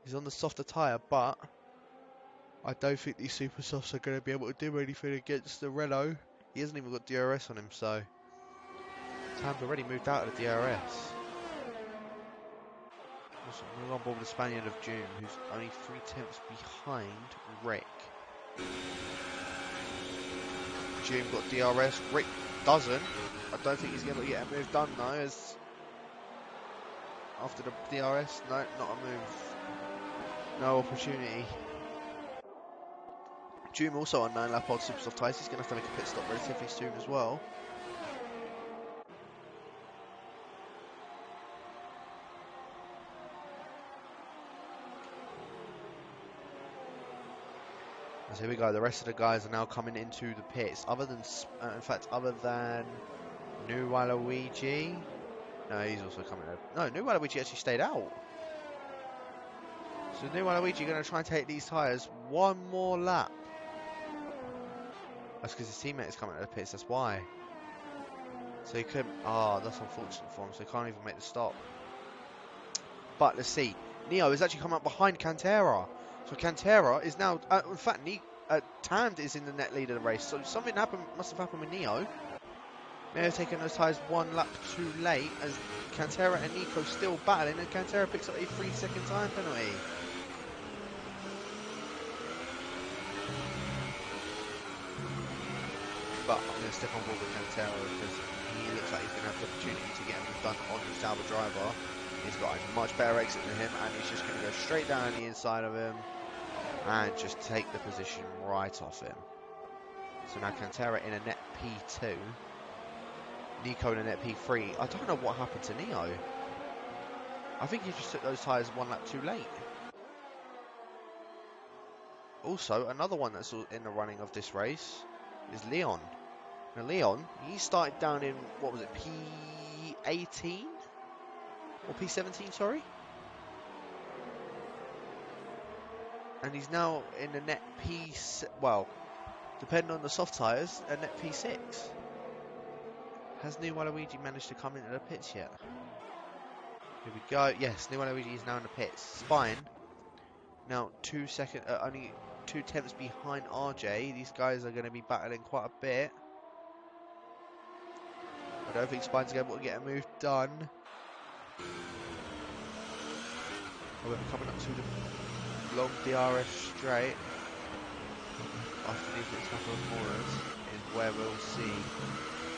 He's on the softer tyre, but I don't think these super softs are going to be able to do anything against the Renault. He hasn't even got DRS on him, so Tam's already moved out of the DRS. Also, I'm on board with the Spaniard of June, who's only 3 tenths behind Rick. June got DRS, Rick doesn't. I don't think he's going to get a move done though, as after the DRS, no, not a move. No opportunity. June also on 9 lap old super soft tyres, he's going to have to make a pit stop relatively soon as well. So here we go, the rest of the guys are now coming into the pits, other than New Waluigi. No, he's also coming over. No, New Waluigi actually stayed out. So New Waluigi going to try and take these tyres one more lap. That's because his teammate is coming to the pits, that's why. So he couldn't, that's unfortunate for him, so he can't even make the stop. But let's see, Neo has actually come up behind Cantera. So Cantera is now, in fact, Tand is in the net lead of the race, so something must have happened with Neo. May have taken those tyres 1 lap too late, as Cantera and Nico still battling, and Cantera picks up a 3-second time penalty. But I'm going to step on board with Cantera because he looks like he's going to have the opportunity to get a move done on the Sauber driver. He's got a much better exit than him, and he's just going to go straight down the inside of him and just take the position right off him. So now Cantera in a net P2, Nico in a net P3. I don't know what happened to Neo. I think he just took those tyres 1 lap too late. Also, another one that's in the running of this race is Leon. Now Leon, he started down in, what was it, P18? Or P17, sorry? And he's now in the net well, depending on the soft tyres, a net P6. Has New Waluigi managed to come into the pits yet? Here we go. Yes, New Waluigi is now in the pits. Spine, now only 2 tenths behind RJ. These guys are going to be battling quite a bit. I don't think Spine's going to be able to get a move done. However, coming up to the long DRS straight, after these next couple of corners, is where we'll see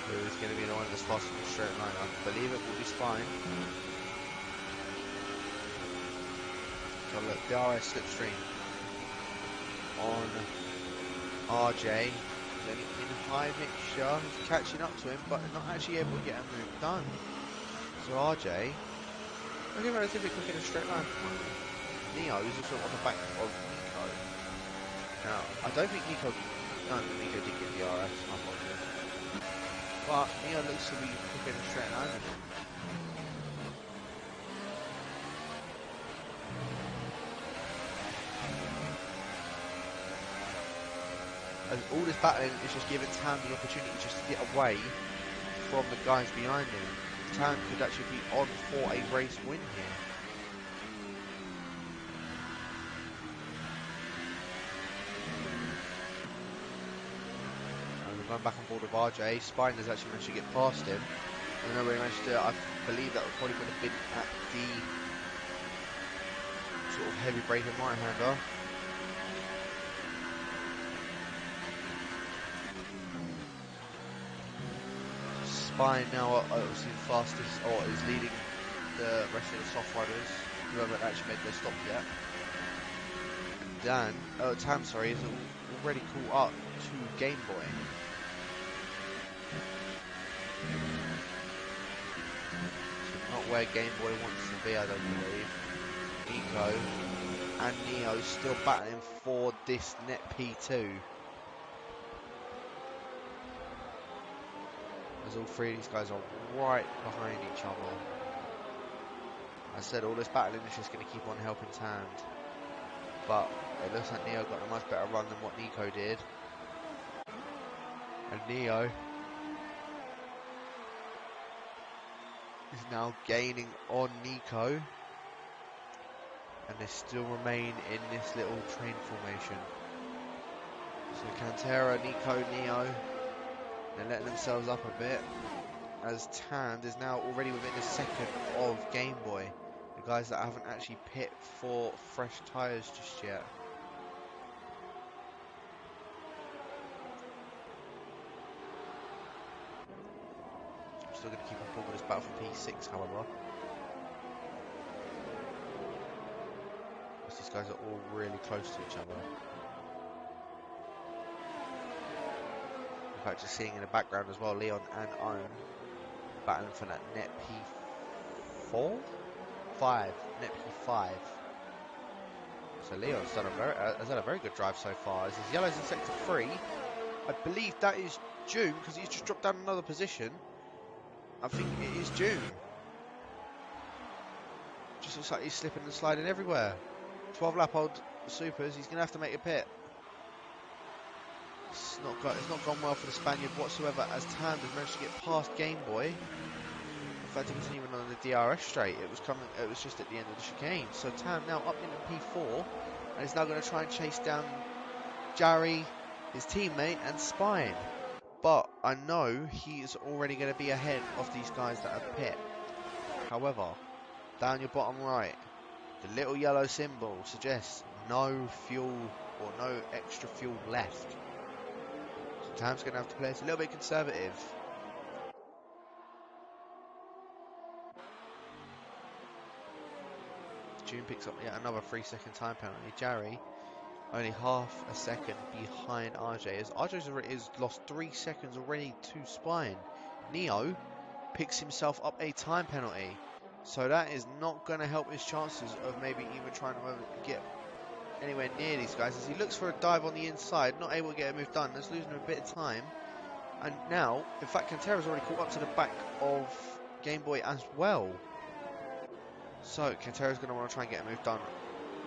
who is going to be the one that's fast in the straight line. I believe it will be Spine. So look, DRS slipstream on RJ. He's only in high mixture. He's catching up to him, but not actually able to get a move done. So RJ, looking relatively quick in a straight line. Neo is also on the back of Nico. Now, I don't think Nico... No, Nico did get DRS, my apologies. But Neo looks to be quicker in a straight line than him. As all this battling is just giving Tam the opportunity just to get away from the guys behind him. Tam could actually be on for a race win here. And we're going back on board with RJ. Spiner's actually managed to get past him. And then we managed to, I believe that probably would have been at the sort of heavy braking right hander. Spine now obviously the fastest, or is leading the rest of the soft riders, who haven't actually made their stop yet. And Tam, sorry, is already caught up to Game Boy. So not where Game Boy wants to be, I don't believe. Nico and Neo still battling for this net P2. As all three of these guys are right behind each other. I said all this battling is just going to keep on helping Tand. But it looks like Neo got a much better run than what Nico did. And Neo is now gaining on Nico. And they still remain in this little train formation. So Cantera, Nico, Neo, they're letting themselves up a bit. As Tand is now already within a second of Game Boy. The guys that haven't actually pit for fresh tyres just yet. I'm still going to keep on board with this battle for P6, however. Because these guys are all really close to each other. In fact, just seeing in the background as well, Leon and Owen battling for that net P4? 5, net P5. So Leon's done has had a very good drive so far. As his yellow's in sector 3. I believe that is June, because he's just dropped down another position. I think it is June. Just looks like he's slipping and sliding everywhere. 12 lap old supers, he's going to have to make a pit. It's not gone well for the Spaniard whatsoever, as Tam has managed to get past Game Boy. In fact, it wasn't even on the DRS straight. It was just at the end of the chicane. So Tam now up into P4, and is now going to try and chase down Jarry, his teammate, and Spine. But I know he is already going to be ahead of these guys that are pit. However, down your bottom right, the little yellow symbol suggests no fuel or no extra fuel left. So Tam's going to have to play it a little bit conservative. June picks up yet another 3-second time penalty. Jarry only half a second behind RJ, as RJ's lost 3 seconds already to Spine. Neo picks himself up a time penalty, so that is not going to help his chances of maybe even trying to get anywhere near these guys, as he looks for a dive on the inside, not able to get a move done. That's losing a bit of time. And now, in fact, Cantera's already caught up to the back of Game Boy as well. So Cantera's going to want to try and get a move done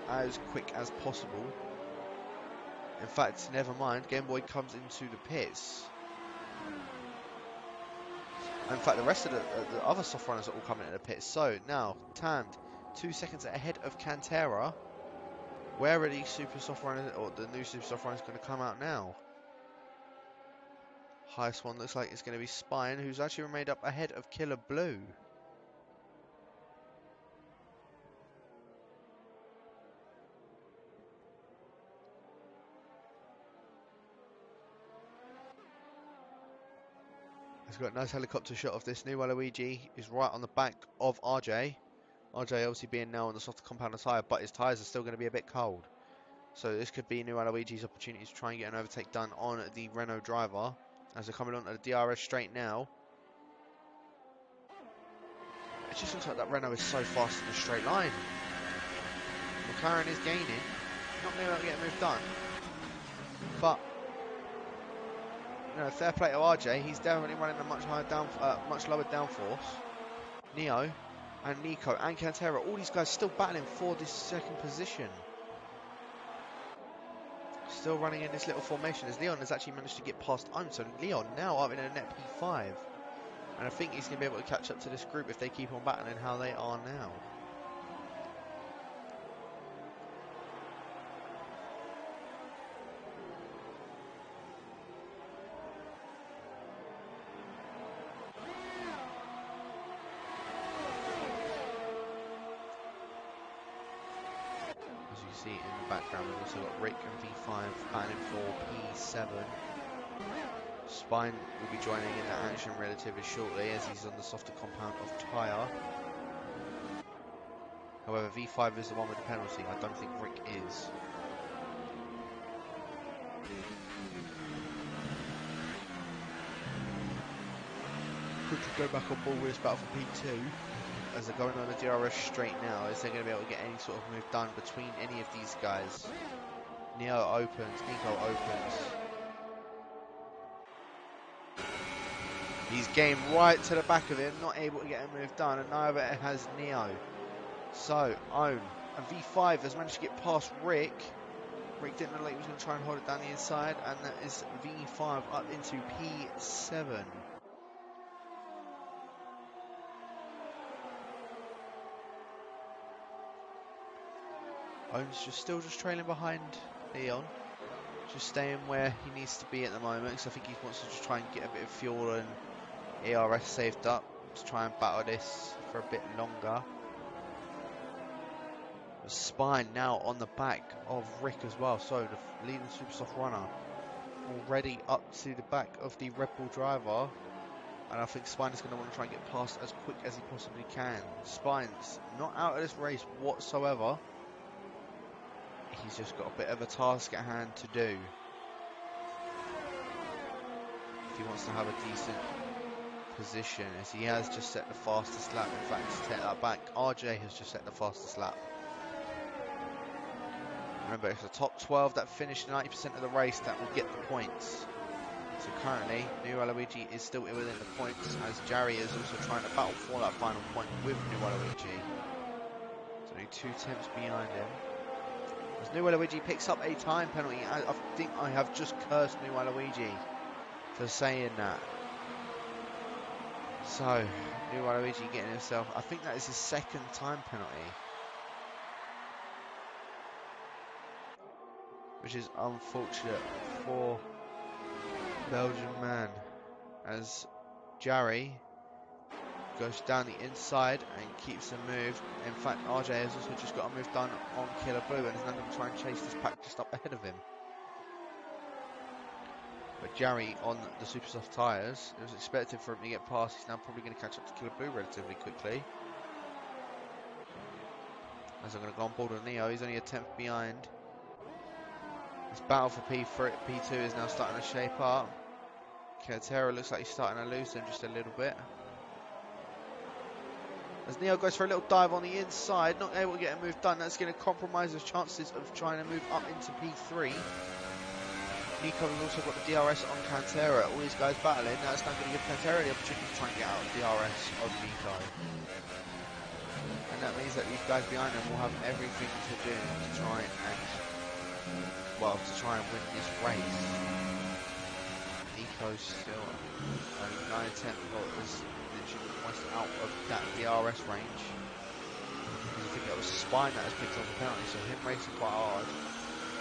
as quick as possible. In fact, never mind, Game Boy comes into the pits. In fact, the rest of the other soft runners are all coming into the pits. So now, Tand, 2 seconds ahead of Cantera. Where are these super soft runners, or the new super soft runners, going to come out now? Highest one looks like it's going to be Spine, who's actually remained up ahead of Killer Blue. He's got a nice helicopter shot of this. New Waluigi is right on the back of RJ. RJ obviously being now on the softer compounder tyre, but his tyres are still going to be a bit cold. So this could be New Waluigi's opportunity to try and get an overtake done on the Renault driver, as they're coming onto the DRS straight now. It just looks like that Renault is so fast in a straight line. McLaren is gaining, not being able to get a move done. But you know, fair play to RJ. He's definitely running a much higher much lower downforce. Neo and Nico and Cantera, all these guys still battling for this second position. Still running in this little formation as Leon has actually managed to get past Ohm. So Leon now up in a net P5. And I think he's going to be able to catch up to this group if they keep on battling how they are now. As you see in the background, we've also got Rick and V5 battling for P7. Spine will be joining in that action relatively shortly as he's on the softer compound of tyre. However, V5 is the one with the penalty. I don't think Rick is. Quickly go back on board with this battle for P2 as they're going on the DRS straight now. Is they going to be able to get any sort of move done between any of these guys? Neo opens, Nico opens. He's game right to the back of him, not able to get a move done, and neither has Neo. So, Ohm and V5 has managed to get past Rick. Rick didn't look like he was going to try and hold it down the inside, and that is V5 up into P7. Ohm's still trailing behind Leon. Just staying where he needs to be at the moment, because I think he wants to just try and get a bit of fuel and ERS saved up to try and battle this for a bit longer. The Spine now on the back of Rick as well, so the leading Supersoft runner already up to the back of the Red Bull driver, and I think Spine is going to want to try and get past as quick as he possibly can. Spine's not out of this race whatsoever. He's just got a bit of a task at hand to do if he wants to have a decent position, as he has just set the fastest lap. In fact, to take that back, RJ has just set the fastest lap. Remember, it's the top 12 that finish 90% of the race that will get the points. So currently, New Waluigi is still within the points, as Jarry is also trying to battle for that final point with New Waluigi. So only 2 tenths behind him. As New Waluigi picks up a time penalty, I think I have just cursed New Waluigi for saying that. So, New Waluigi getting himself, I think that is his second time penalty, which is unfortunate for Belgian man, as Jarry goes down the inside and keeps the move. In fact, RJ has also just got a move done on Killer Blue and is now going to try and chase this pack just up ahead of him. But Jarry on the Supersoft tyres, it was expected for him to get past. He's now probably going to catch up to Killer Blue relatively quickly. As I'm going to go on board with Neo, he's only a tenth behind. This battle for P2 is now starting to shape up. Cantera looks like he's starting to lose him just a little bit. As Neo goes for a little dive on the inside, not able to get a move done. That's going to compromise his chances of trying to move up into P3. Nico has also got the DRS on Cantera. All these guys battling. Now it's not going to give Cantera the opportunity to try and get out of DRS of Nico. And that means that these guys behind him will have everything to do to try and, well, to try and win this race. Nico's still only 9/10 is literally almost out of that DRS range. Because I think that was Spine that has picked up the penalty, so him racing quite hard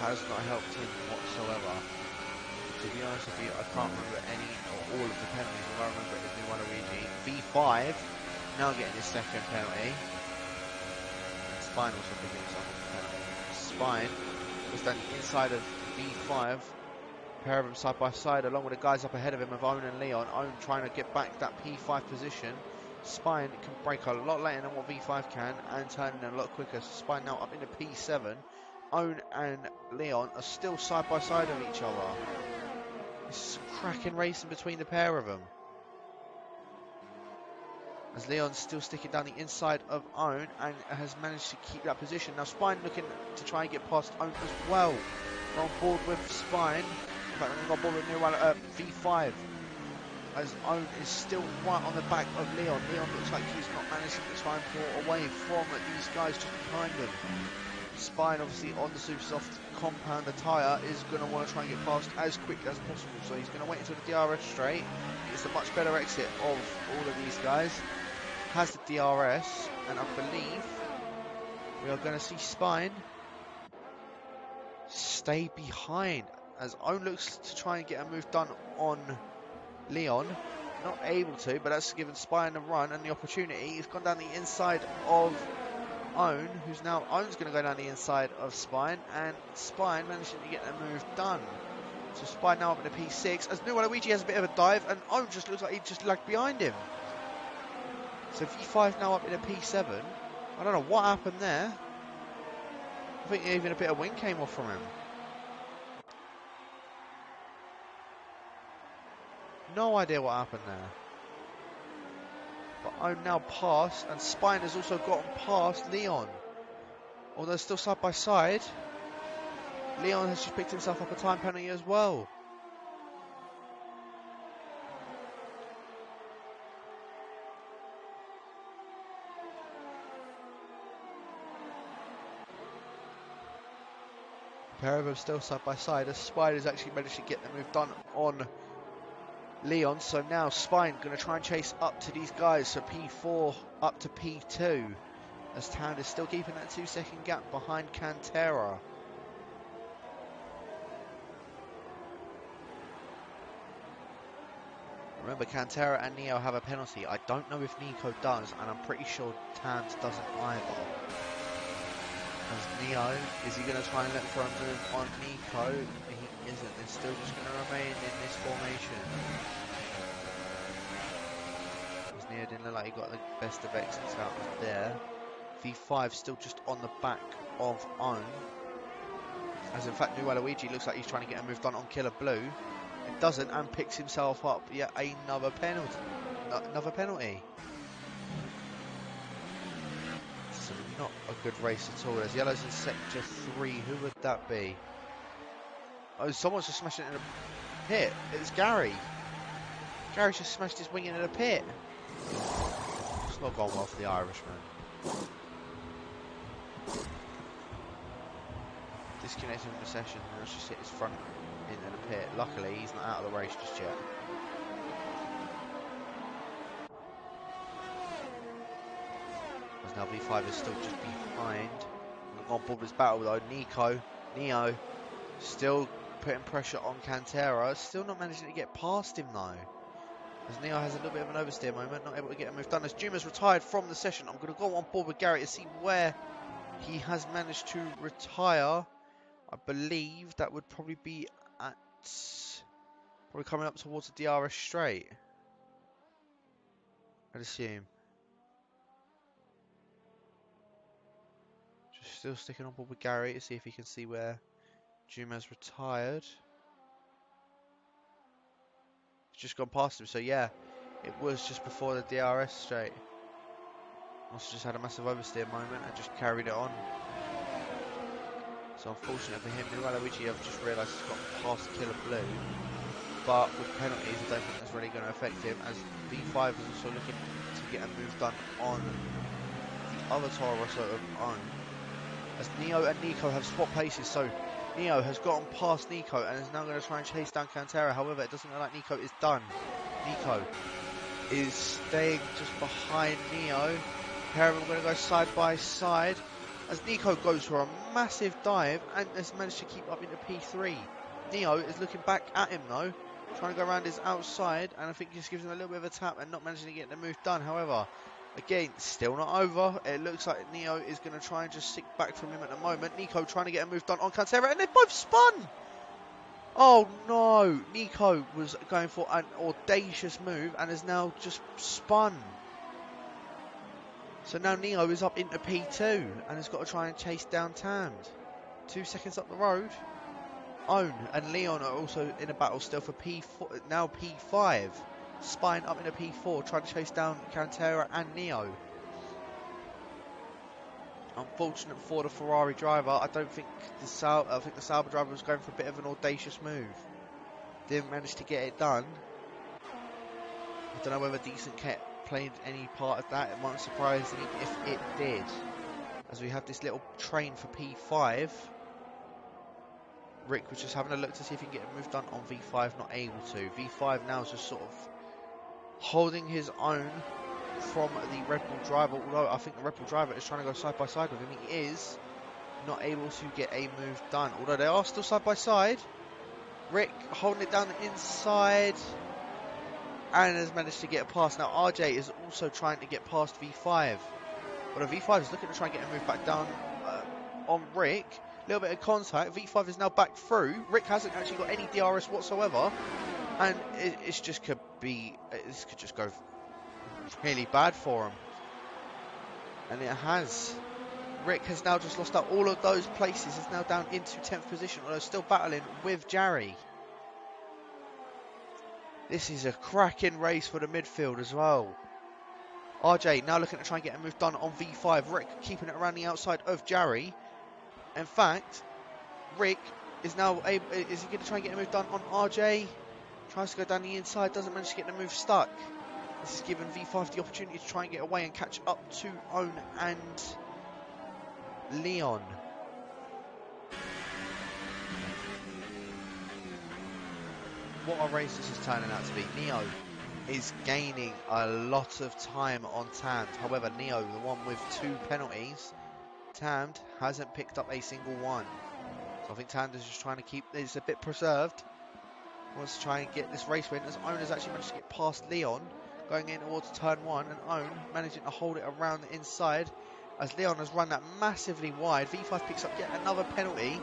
has not helped him whatsoever. To be honest with you, I can't remember any or all of the penalties. All I remember is New Waluigi. V5 now getting his second penalty. And Spine also picking himself up the penalty. Spine was down the inside of V5. A pair of them side by side, along with the guys up ahead of him of Own and Leon. Own trying to get back that P5 position. Spine can break a lot later than what V5 can and turn in a lot quicker. So Spine now up into P7. Own and Leon are still side by side of each other. It's cracking racing between the pair of them. As Leon's still sticking down the inside of Own and has managed to keep that position. Now Spine looking to try and get past Own as well. We're on board with Spine. In fact, we're on board with Newell at V5. As Own is still right on the back of Leon. Leon looks like he's not managing to try and pull away from these guys just behind him. Spine, obviously, on the super soft compounder tyre, is going to want to try and get past as quick as possible. So he's going to wait until the DRS straight. It's a much better exit of all of these guys. Has the DRS, and I believe we are going to see Spine stay behind as Own looks to try and get a move done on Leon. Not able to, but that's given Spine a run and the opportunity. He's gone down the inside of Own, who's now Own's going to go down the inside of Spine, and Spine managing to get the move done. So Spine now up in the P6 as New Waluigi has a bit of a dive, and Own just looks like he just lagged behind him. So V5 now up in a P7. I don't know what happened there. I think even a bit of wind came off from him. No idea what happened there. But Own now passed, and Spine has also gotten past Leon. Although still side by side, Leon has just picked himself up a time penalty as well. A pair of them still side by side as Spine has actually managed to get the move done on Leon. So now Spine going to try and chase up to these guys. So P4 up to P2. As Town is still keeping that 2-second gap behind Cantera. Remember, Cantera and Neo have a penalty. I don't know if Nico does, and I'm pretty sure Tams doesn't either. As Neo, is he going to try and look for a move on Nico? He isn't. They're still just going to remain in this formation. As Neo didn't look like he got the best of exits out of there. V5 still just on the back of Own. As in fact, New Waluigi looks like he's trying to get a move done on Killer Blue. It doesn't, and picks himself up yet another penalty. So not a good race at all. There's yellows in sector 3. Who would that be? Oh, someone's just smashed it in a pit. It's Gary. Gary's just smashed his wing into the pit. It's not gone well for the Irishman. Disconnected from the session, and let's just hit his front into the pit. Luckily, he's not out of the race just yet. As now V5 is still just behind. On board this battle though, Neo, still putting pressure on Cantera. Still not managing to get past him though. As Neo has a little bit of an oversteer moment, not able to get a move done. As Juma's retired from the session, I'm going to go on board with Gary to see where he has managed to retire. I believe that would probably be at... probably coming up towards the DRS straight. I'd assume. Just still sticking on board with Gary to see if he can see where Juma's retired. He's just gone past him, so yeah. It was just before the DRS straight. Also just had a massive oversteer moment and just carried it on. So unfortunate for him, New Waluigi, I've just realised he's got past Killer Blue. But with penalties, I don't think that's really going to affect him, as V5 is also looking to get a move done on the other Toro Rosso of Own. As Neo and Nico have swapped places, so Neo has gotten past Nico and is now going to try and chase down Cantera. However, it doesn't look like Nico is done. Nico is staying just behind Neo. Pair of them are going to go side by side. As Nico goes for a massive dive and has managed to keep up into P3. Neo is looking back at him though, trying to go around his outside, and I think just gives him a little bit of a tap and not managing to get the move done. However, again, still not over. It looks like Neo is going to try and just stick back from him at the moment. Nico trying to get a move done on Cantera, and they've both spun! Oh no! Nico was going for an audacious move and has now just spun. So now Neo is up into P2 and has got to try and chase down Tams. 2 seconds up the road. Own and Leon are also in a battle still for P4, now P5. Spine up into P4 trying to chase down Cantera and Neo. Unfortunate for the Ferrari driver. I don't think the Sauber driver was going for a bit of an audacious move. Didn't manage to get it done. I don't know whether Decent Cat played any part of that. It won't surprise me if it did. As we have this little train for P5. Rick was just having a look to see if he can get a move done on V5, not able to. V5 now is just sort of holding his own from the Red Bull driver, although I think the Red Bull driver is trying to go side by side with him. He is not able to get a move done, although they are still side by side. Rick holding it down the inside and has managed to get a pass. Now RJ is also trying to get past V5, but V5 is looking to try and get a move back down on Rick. A little bit of contact. V5 is now back through. Rick hasn't actually got any DRS whatsoever, and this could just go really bad for him, and it has. Rick has now just lost out all of those places. Is now down into 10th position, although still battling with Jarry. This is a cracking race for the midfield as well. RJ now looking to try and get a move done on V5. Rick keeping it around the outside of Jarry. In fact, Rick is now able. Is he going to try and get a move done on RJ? Tries to go down the inside, doesn't manage to get the move stuck. This is giving V5 the opportunity to try and get away and catch up to Own and Leon. What a race this is turning out to be. Neo is gaining a lot of time on Tamed. However, Neo, the one with 2 penalties, Tamed hasn't picked up a single one. So I think Tamed is just trying to keep this a bit preserved. Wants to try and get this race win, as Own has actually managed to get past Leon, going in towards turn 1, and Own managing to hold it around the inside, as Leon has run that massively wide. V5 picks up yet another penalty.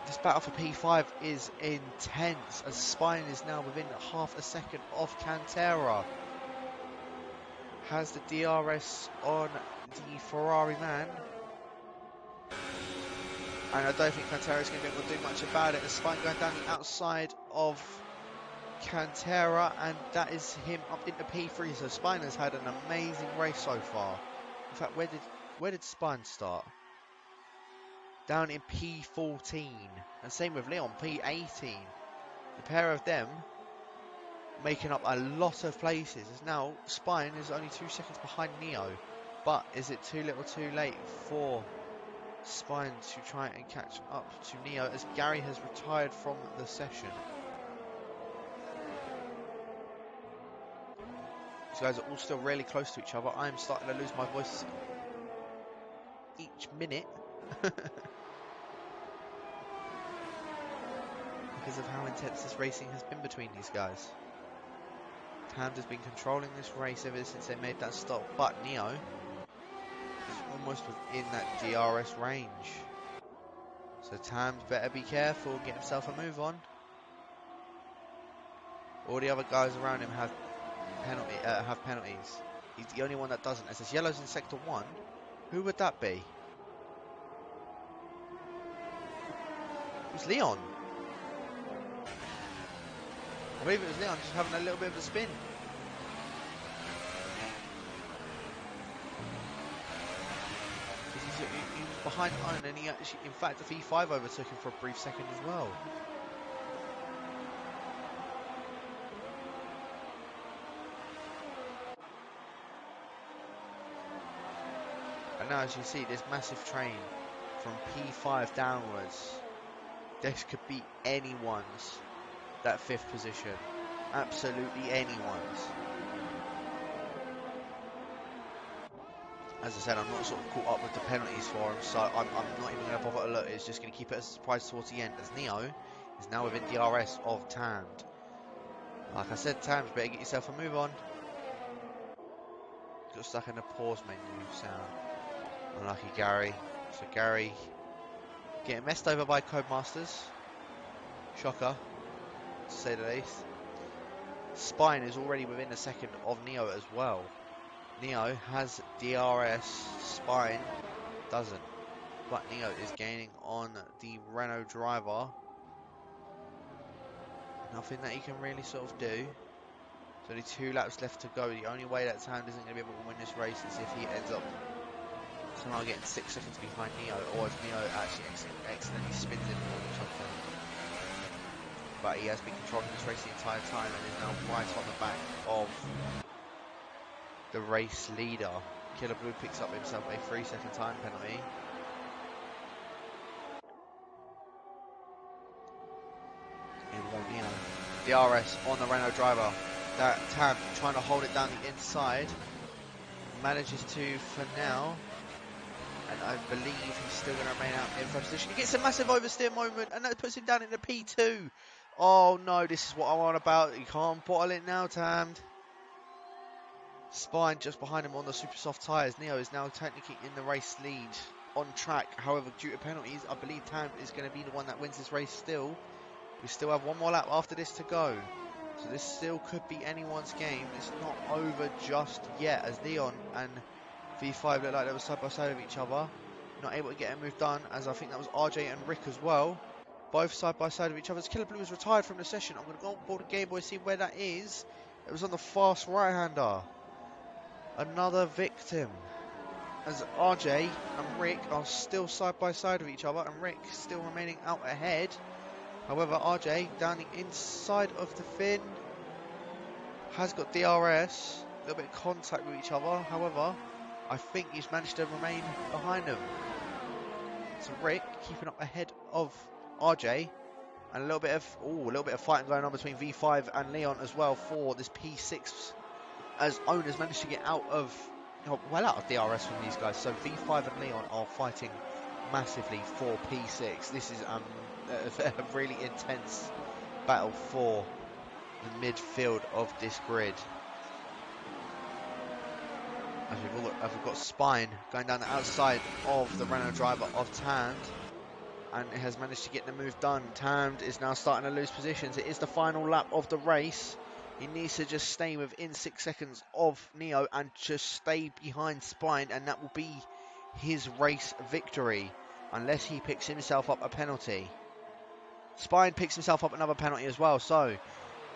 This battle for P5 is intense, as Spine is now within half a second of Cantera. Has the DRS on the Ferrari man. And I don't think Cantera is going to be able to do much about it. The Spine going down the outside of Cantera, and that is him up into P3. So Spine has had an amazing race so far. In fact, where did Spine start? Down in P14, and same with Leon, P18. The pair of them making up a lot of places. As now Spine is only 2 seconds behind Neo, but is it too little too late for Spine to try and catch up to Neo, as Gary has retired from the session? These guys are all still really close to each other. I am starting to lose my voice each minute because of how intense this racing has been between these guys. Tamed has been controlling this race ever since they made that stop, but Neo is almost within that DRS range. So Tamed better be careful and get himself a move on. All the other guys around him have penalties. He's the only one that doesn't. As there's yellows in sector 1, who would that be? It's Leon. I believe it was Leon just having a little bit of a spin. He was behind Owen, and he actually, in fact, the V5 overtook him for a brief second as well. And now, as you see, this massive train from P5 downwards, this could be anyone's, that 5th position. Absolutely anyone's. As I said, I'm not sort of caught up with the penalties for him, so I'm not even going to bother to look. It's just going to keep it as a surprise towards the end, as Neo is now within DRS of Tamed. Like I said, Tamed, better get yourself a move on. Got stuck in the pause menu sound. Unlucky Gary. So Gary getting messed over by Codemasters. Shocker, to say the least. Spine is already within a second of Neo as well. Neo has DRS, Spine doesn't. But Neo is gaining on the Renault driver. Nothing that he can really sort of do. There's only 2 laps left to go. The only way that Tand isn't going to be able to win this race is if he ends up somehow getting 6 seconds behind Neo, or if Neo actually accidentally spins in or something. But he has been controlling this race the entire time and is now right on the back of the race leader. Killer Blue picks up himself a 3-second time penalty. Here we go, Neo. DRS on the Renault driver. That Tam trying to hold it down the inside. Manages to for now. And I believe he's still going to remain out in first position. He gets a massive oversteer moment and that puts him down in the P2. Oh no, this is what I'm on about. You can't bottle it now, Tam. Spine just behind him on the super soft tyres. Neo is now technically in the race lead on track. However, due to penalties, I believe Tam is going to be the one that wins this race still. We still have one more lap after this to go. So this still could be anyone's game. It's not over just yet, as Leon and V5 look like they were side by side of each other. Not able to get a move done, as I think that was RJ and Rick as well. Both side by side of each other. As Killer Blue was retired from the session. I'm going to go on board the Game Boy, see where that is. It was on the fast right-hander. Another victim. As RJ and Rick are still side by side of each other, and Rick still remaining out ahead. However, RJ down the inside of the fin has got DRS, a little bit of contact with each other. However, I think he's managed to remain behind them. So Rick keeping up ahead of RJ, and a little bit of fighting going on between V5 and Leon as well for this P6. As owners managed to get out of DRS from these guys. So V5 and Leon are fighting massively for P6. This is a really intense battle for the midfield of this grid. As we've got Spine going down the outside of the Renault driver of Tand, and it has managed to get the move done. Tand is now starting to lose positions. It is the final lap of the race. He needs to just stay within 6 seconds of Neo and just stay behind Spine, and that will be his race victory, unless he picks himself up a penalty. Spine picks himself up another penalty as well, so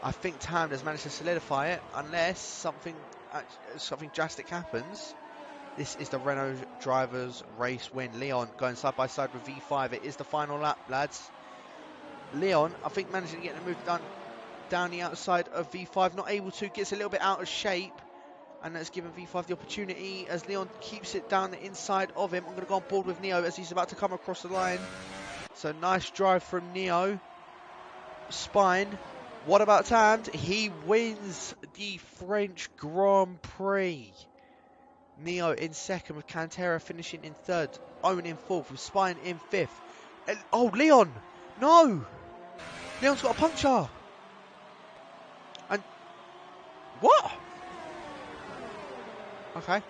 I think Tam has managed to solidify it, unless something drastic happens. This is the Renault driver's race win. Leon going side by side with V5. It is the final lap, lads. Leon, I think, managing to get the move done down the outside of V5. Not able to, gets a little bit out of shape. And that's given V5 the opportunity as Leon keeps it down the inside of him. I'm going to go on board with Neo as he's about to come across the line. So nice drive from Neo. Spine. What about Tand? He wins the French Grand Prix. Neo in second with Cantera finishing in third. Owen in fourth with Spine in fifth. And, oh, Leon! No! Leon's got a puncture! And... what? Okay.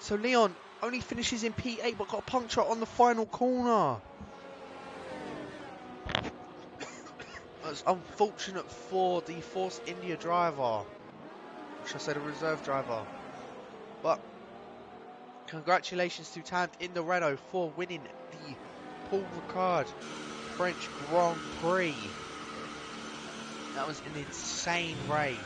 So Leon only finishes in P8 but got a puncture on the final corner. That's unfortunate for the Force India driver. Or should I say the reserve driver. But congratulations to Tand in the Renault for winning the Paul Ricard French Grand Prix. That was an insane race.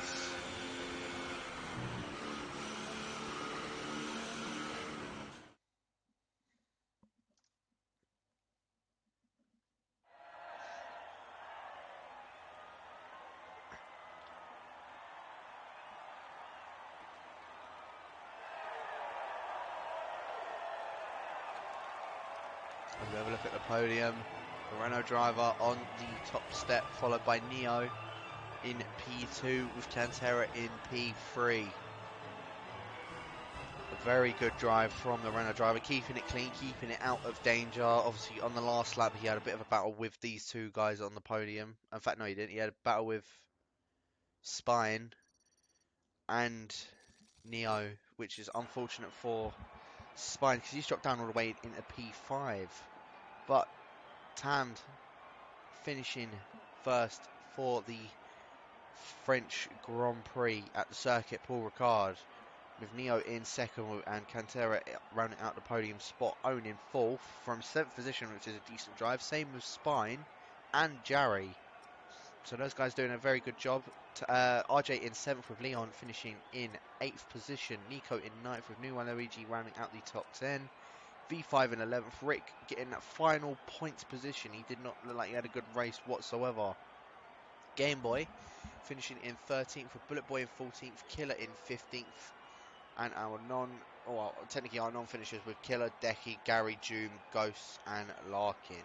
We have a look at the podium. The Renault driver on the top step, followed by Neo in P2 with Cantera in P3. A very good drive from the Renault driver, keeping it clean, keeping it out of danger. Obviously, on the last lap, he had a bit of a battle with these two guys on the podium. In fact, no, he didn't. He had a battle with Spine and Neo, which is unfortunate for Spine because he's dropped down all the way into P5. But Tand finishing first for the French Grand Prix at the circuit Paul Ricard, with Neo in second and Cantera rounding out the podium spot. Owen in fourth from 7th position, which is a decent drive. Same with Spine and Jarry. So those guys doing a very good job. RJ in 7th with Leon finishing in 8th position. Nico in 9th with New One Luigi rounding out the top 10. V5 in 11th. Rick getting that final points position. He did not look like he had a good race whatsoever. Game Boy finishing in 13th with Bullet Boy in 14th. Killer in 15th. And our technically our non-finishers with Killer, Decky, Gary, Doom, Ghosts and Larkin.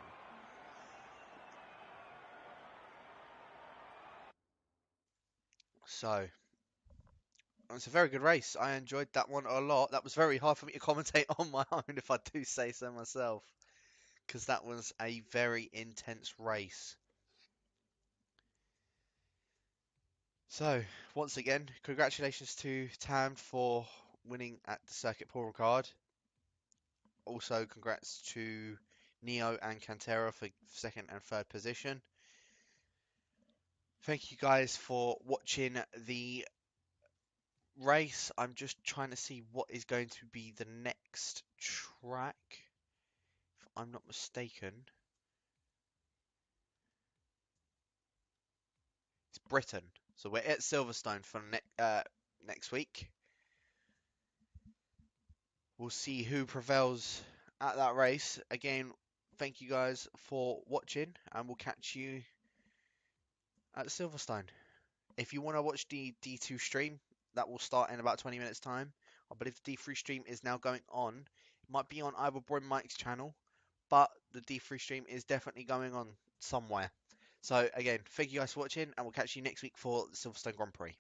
So, it's a very good race. I enjoyed that one a lot. That was very hard for me to commentate on my own, if I do say so myself, because that was a very intense race. So, once again, congratulations to Tam for winning at the Circuit Paul Ricard. Also, congrats to Neo and Cantera for 2nd and 3rd position. Thank you guys for watching the race. I'm just trying to see what is going to be the next track. If I'm not mistaken, it's Britain. So we're at Silverstone for next week. We'll see who prevails at that race. Again, thank you guys for watching, and we'll catch you at Silverstone. If you want to watch the D2 stream, that will start in about 20 minutes time. I believe the D3 stream is now going on. It might be on either Brim Mike's channel, but the D3 stream is definitely going on somewhere. So again, thank you guys for watching, and we'll catch you next week for the Silverstone Grand Prix.